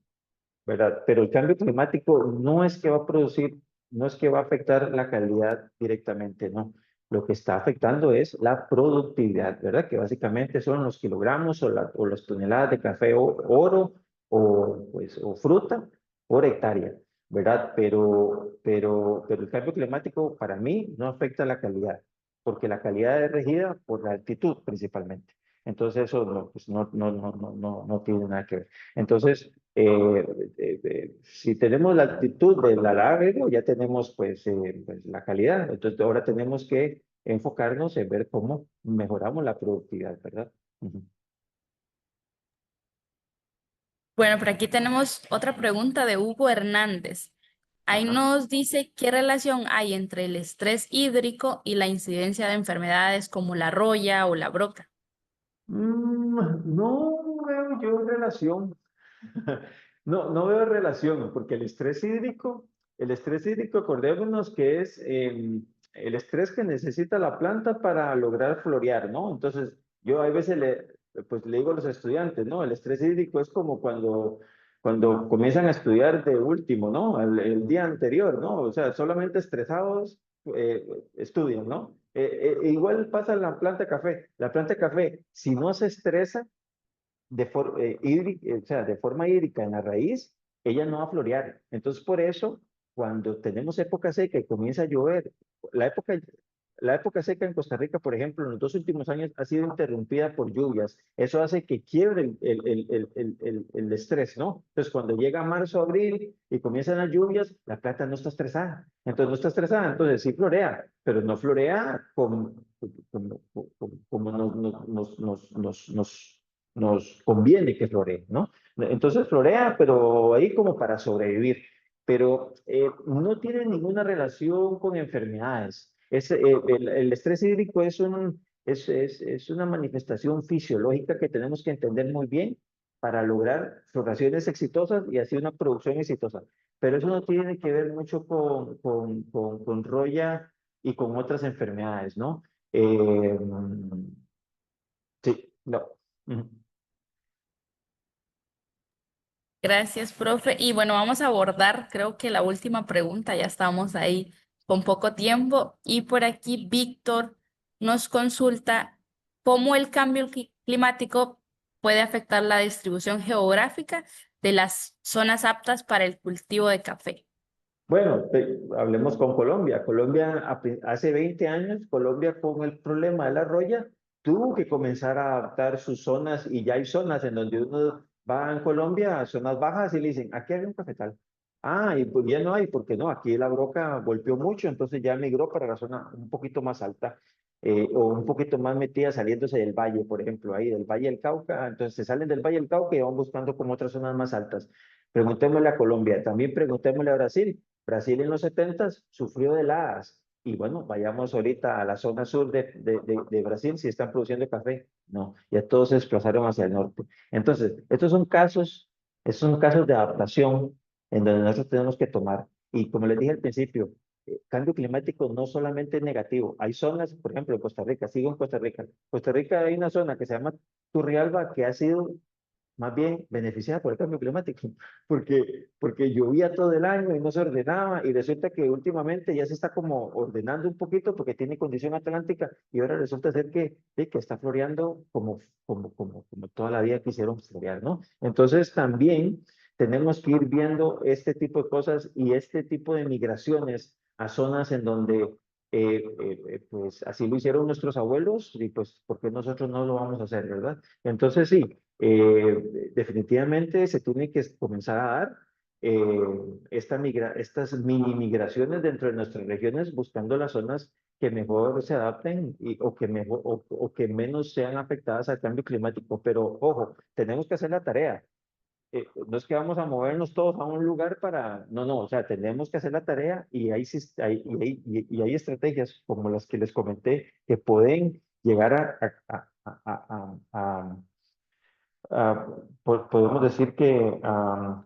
¿verdad? Pero el cambio climático no es que va a producir, no es que va a afectar la calidad directamente, ¿no? Lo que está afectando es la productividad, ¿verdad? Que básicamente son los kilogramos o las toneladas de café oro o fruta por hectárea, ¿verdad? Pero el cambio climático para mí no afecta la calidad, porque la calidad es regida por la altitud principalmente. Entonces eso no, pues no tiene nada que ver. Entonces, si tenemos la actitud del alágrego, ya tenemos pues la calidad. Entonces ahora tenemos que enfocarnos en ver cómo mejoramos la productividad, ¿verdad? Ujú. Bueno, por aquí tenemos otra pregunta de Hugo Hernández. Ahí Ajá. nos dice qué relación hay entre el estrés hídrico y la incidencia de enfermedades como la roya o la broca. No veo yo relación. No veo relación, porque el estrés hídrico, acordémonos que es el estrés que necesita la planta para lograr florear, ¿no? Entonces, yo a veces pues, le digo a los estudiantes, ¿no? El estrés hídrico es como cuando comienzan a estudiar de último, ¿no? El día anterior, ¿no? O sea, solamente estresados eh, estudian, ¿no? Igual pasa en la planta de café. La planta de café, si no se estresa, o sea, de forma hídrica en la raíz, ella no va a florear. Entonces, por eso, cuando tenemos época seca y comienza a llover, la época, la época seca en Costa Rica, por ejemplo, en los 2 últimos años ha sido interrumpida por lluvias. Eso hace que quiebre el estrés, ¿no? Entonces, cuando llega marzo, abril y comienzan las lluvias, la planta no está estresada. Entonces, no está estresada, entonces sí florea, pero no florea como nos conviene que floree, ¿no? Entonces florea, pero ahí como para sobrevivir, pero no tiene ninguna relación con enfermedades. El estrés hídrico es una manifestación fisiológica que tenemos que entender muy bien para lograr floraciones exitosas y así una producción exitosa. Pero eso no tiene que ver mucho con roya y con otras enfermedades, ¿no? Eh, sí, no. Ujú. Gracias, profe. Y bueno, vamos a abordar, creo que la última pregunta, ya estamos ahí con poco tiempo. Y por aquí Víctor nos consulta cómo el cambio climático puede afectar la distribución geográfica de las zonas aptas para el cultivo de café. Bueno, hablemos con Colombia. Colombia, hace 20 años, Colombia con el problema de la roya, tuvo que comenzar a adaptar sus zonas y ya hay zonas en donde uno va en Colombia, a zonas bajas y le dicen, aquí hay un cafetal. Ah, y pues ya no hay, porque no, aquí la broca golpeó mucho, entonces ya migró para la zona un poquito más alta o un poquito más metida saliéndose del valle, por ejemplo, ahí del Valle del Cauca. Entonces se salen del Valle del Cauca y van buscando como otras zonas más altas. Preguntémosle a Colombia, también preguntémosle a Brasil. Brasil en los 70 sufrió de heladas. Y bueno, vayamos ahorita a la zona sur de Brasil, si están produciendo café. No, ya todos se desplazaron hacia el norte. Entonces, estos son casos de adaptación en donde nosotros tenemos que tomar. Y como les dije al principio, cambio climático no solamente es negativo. Hay zonas, por ejemplo, en Costa Rica, sigo en Costa Rica. Costa Rica hay una zona que se llama Turrialba que ha sido más bien beneficiada por el cambio climático, porque llovía todo el año y no se ordenaba, y resulta que últimamente ya se está como ordenando un poquito porque tiene condición atlántica, y ahora resulta ser que está floreando como toda la vida quisieron florear, ¿no? Entonces también tenemos que ir viendo este tipo de cosas y este tipo de migraciones a zonas en donde pues así lo hicieron nuestros abuelos y pues ¿por qué nosotros no lo vamos a hacer, verdad? Entonces sí, definitivamente se tiene que comenzar a dar estas mini migraciones dentro de nuestras regiones buscando las zonas que mejor se adapten o que menos sean afectadas al cambio climático. Pero ojo, tenemos que hacer la tarea. No es que vamos a movernos todos a un lugar para, no, no, o sea, tenemos que hacer la tarea y hay estrategias como las que les comenté que pueden llegar a- podemos decir que a,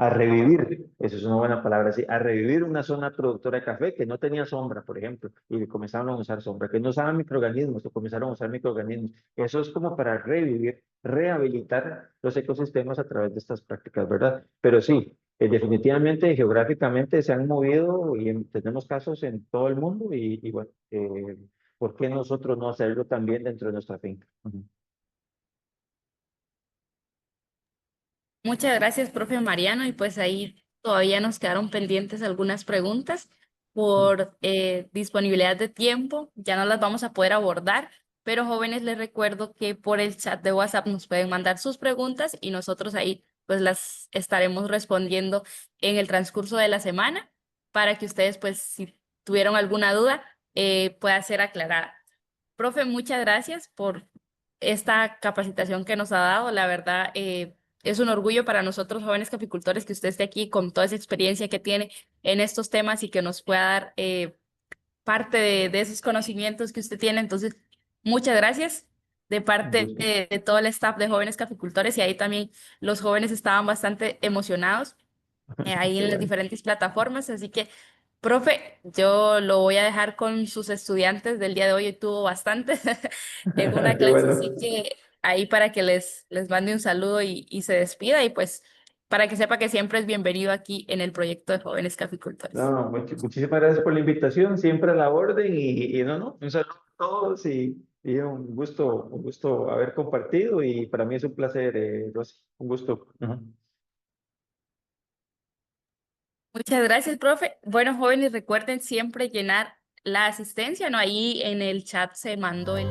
a revivir, eso es una buena palabra, sí, a revivir una zona productora de café que no tenía sombra, por ejemplo, y comenzaron a usar sombra, que no usaban microorganismos, o comenzaron a usar microorganismos. Eso es como para revivir, rehabilitar los ecosistemas a través de estas prácticas, ¿verdad? Pero sí, definitivamente, geográficamente se han movido y tenemos casos en todo el mundo y bueno, ¿por qué nosotros no hacerlo también dentro de nuestra finca? Ujú. Muchas gracias, profe Mariano. Y pues ahí todavía nos quedaron pendientes algunas preguntas por disponibilidad de tiempo. Ya no las vamos a poder abordar, pero jóvenes, les recuerdo que por el chat de WhatsApp nos pueden mandar sus preguntas y nosotros ahí pues las estaremos respondiendo en el transcurso de la semana para que ustedes pues si tuvieron alguna duda pueda ser aclarada. Profe, muchas gracias por esta capacitación que nos ha dado. La verdad, es un orgullo para nosotros, jóvenes caficultores, que usted esté aquí con toda esa experiencia que tiene en estos temas y que nos pueda dar parte de esos conocimientos que usted tiene. Entonces, muchas gracias de Un parte gusto. de todo el staff de jóvenes caficultores y ahí también los jóvenes estaban bastante emocionados ahí Qué en las bueno. diferentes plataformas. Así que, profe, yo lo voy a dejar con sus estudiantes del día de hoy. Hoy tuvo bastante en una Qué clase, bueno. así que ahí para que les mande un saludo y se despida y pues para que sepa que siempre es bienvenido aquí en el proyecto de jóvenes caficultores. No, muchísimas gracias por la invitación, siempre a la orden y no, no, un saludo a todos y un gusto haber compartido y para mí es un placer, Rosy, un gusto. Ujú. Muchas gracias, profe. Bueno, jóvenes, recuerden siempre llenar la asistencia, ¿no? Ahí en el chat se mandó el...